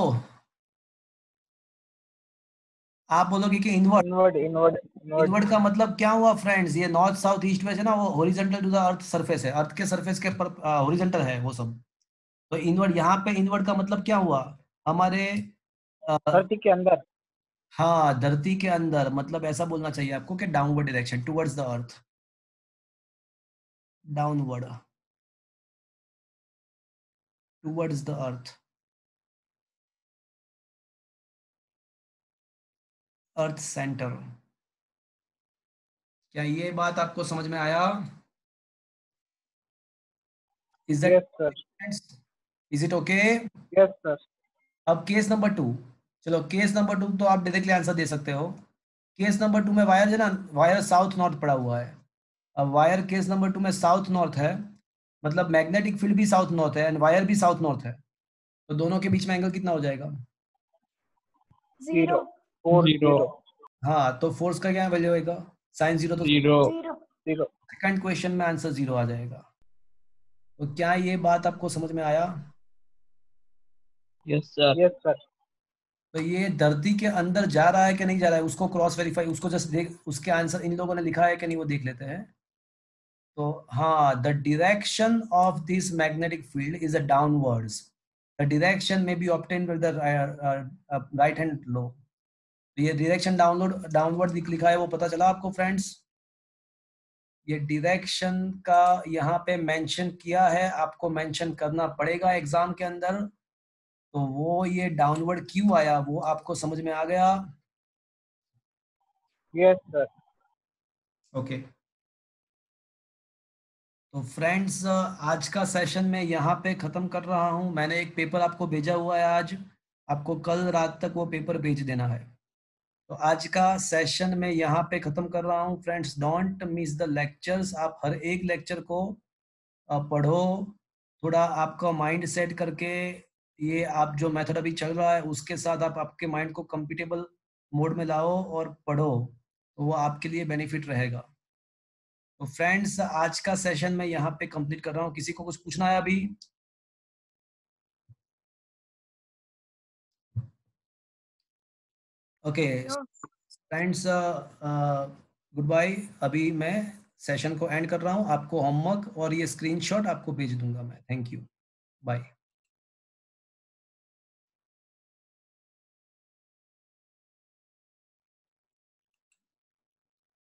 S1: आप बोलोगे कि इनवर्ड.
S3: इनवर्ड.
S1: इनवर्ड का मतलब क्या हुआ फ्रेंड्स? ये नॉर्थ, साउथ, ईस्ट, वेस्ट है ना, वो horizontal to the earth surface है. अर्थ के सरफेस के पर हॉरिजॉन्टल है वो सब. तो इनवर्ड, यहाँ पे इनवर्ड का मतलब क्या हुआ? हमारे
S3: धरती के अंदर.
S1: हाँ धरती के अंदर, मतलब ऐसा बोलना चाहिए आपको कि downward direction, towards the earth. Downward, towards the earth. Earth centre. क्या ये बात आपको समझ में आया? Is
S3: yes sir.
S1: That, is it okay?
S3: Yes sir.
S1: अब केस नंबर 2. चलो केस नंबर 2 तो आप डायरेक्टली आंसर दे सकते हो. केस नंबर 2 में वायर जो ना, वायर साउथ नॉर्थ पड़ा हुआ है. अब वायर केस नंबर 2 में साउथ नॉर्थ है, मतलब मैग्नेटिक फील्ड भी साउथ नॉर्थ है एंड वायर भी साउथ नॉर्थ है. तो दोनों के बीच में एंगल कितना हो जाएगा?
S3: 0. 4
S4: 0.
S3: 0.
S1: हाँ तो फोर्स का क्या वैल्यू होगा? sin 0. तो
S4: 0.
S3: 0.
S1: सेकंड क्वेश्चन में आंसर 0 आ जाएगा. तो क्या ये बात आपको समझ में आया?
S4: Yes sir.
S3: Yes sir.
S1: तो ये धरती के अंदर जा रहा है कि नहीं जा रहा है, उसको क्रॉस वेरीफाई, उसको जस्ट देख, उसके आंसर इन लोगों ने लिखा है कि नहीं वो देख लेते हैं. तो हाँ, the direction of this magnetic field is a downwards. The direction में be obtained with the right hand law. ये डायरेक्शन डाउनवर्ड लिखा है, वो पता चला आपको फ्रेंड्स? ये डायरेक्शन का यहाँ पे मेंशन किया है, आपको मेंशन करना पड़ेगा एग्जाम के अंदर. तो वो ये डाउनवर्ड क्यों आया वो आपको समझ में आ गया?
S3: Yes, sir.
S1: ओके तो फ्रेंड्स आज का सेशन मैं यहाँ पे ख़त्म कर रहा हूँ। मैंने एक पेपर आपको भेजा हुआ है आज, आपको कल रात तक वो पेपर भेज देना है। तो आज का सेशन मैं यहाँ पे ख़त्म कर रहा हूँ। Friends don't miss the lectures. आप हर एक लेक्चर को पढ़ो, थोड़ा आपका माइंड सेट करके ये आप जो मेथड अभी चल रहा है उसके साथ आप आपके माइंड को कंफर्टेबल मोड में लाओ और पढ़ो, तो वो आपके लिए बेनिफिट रहेगा। तो फ्रेंड्स आज का सेशन मैं यहाँ पे कंप्लीट कर रहा हूँ। किसी को कुछ पूछना है अभी? Okay friends goodbye. अभी मैं सेशन को एंड कर रहा हूँ। आपको होमवर्क और ये स्क्रीनशॉट आपको भेज दूंगा मैं। Thank you, bye.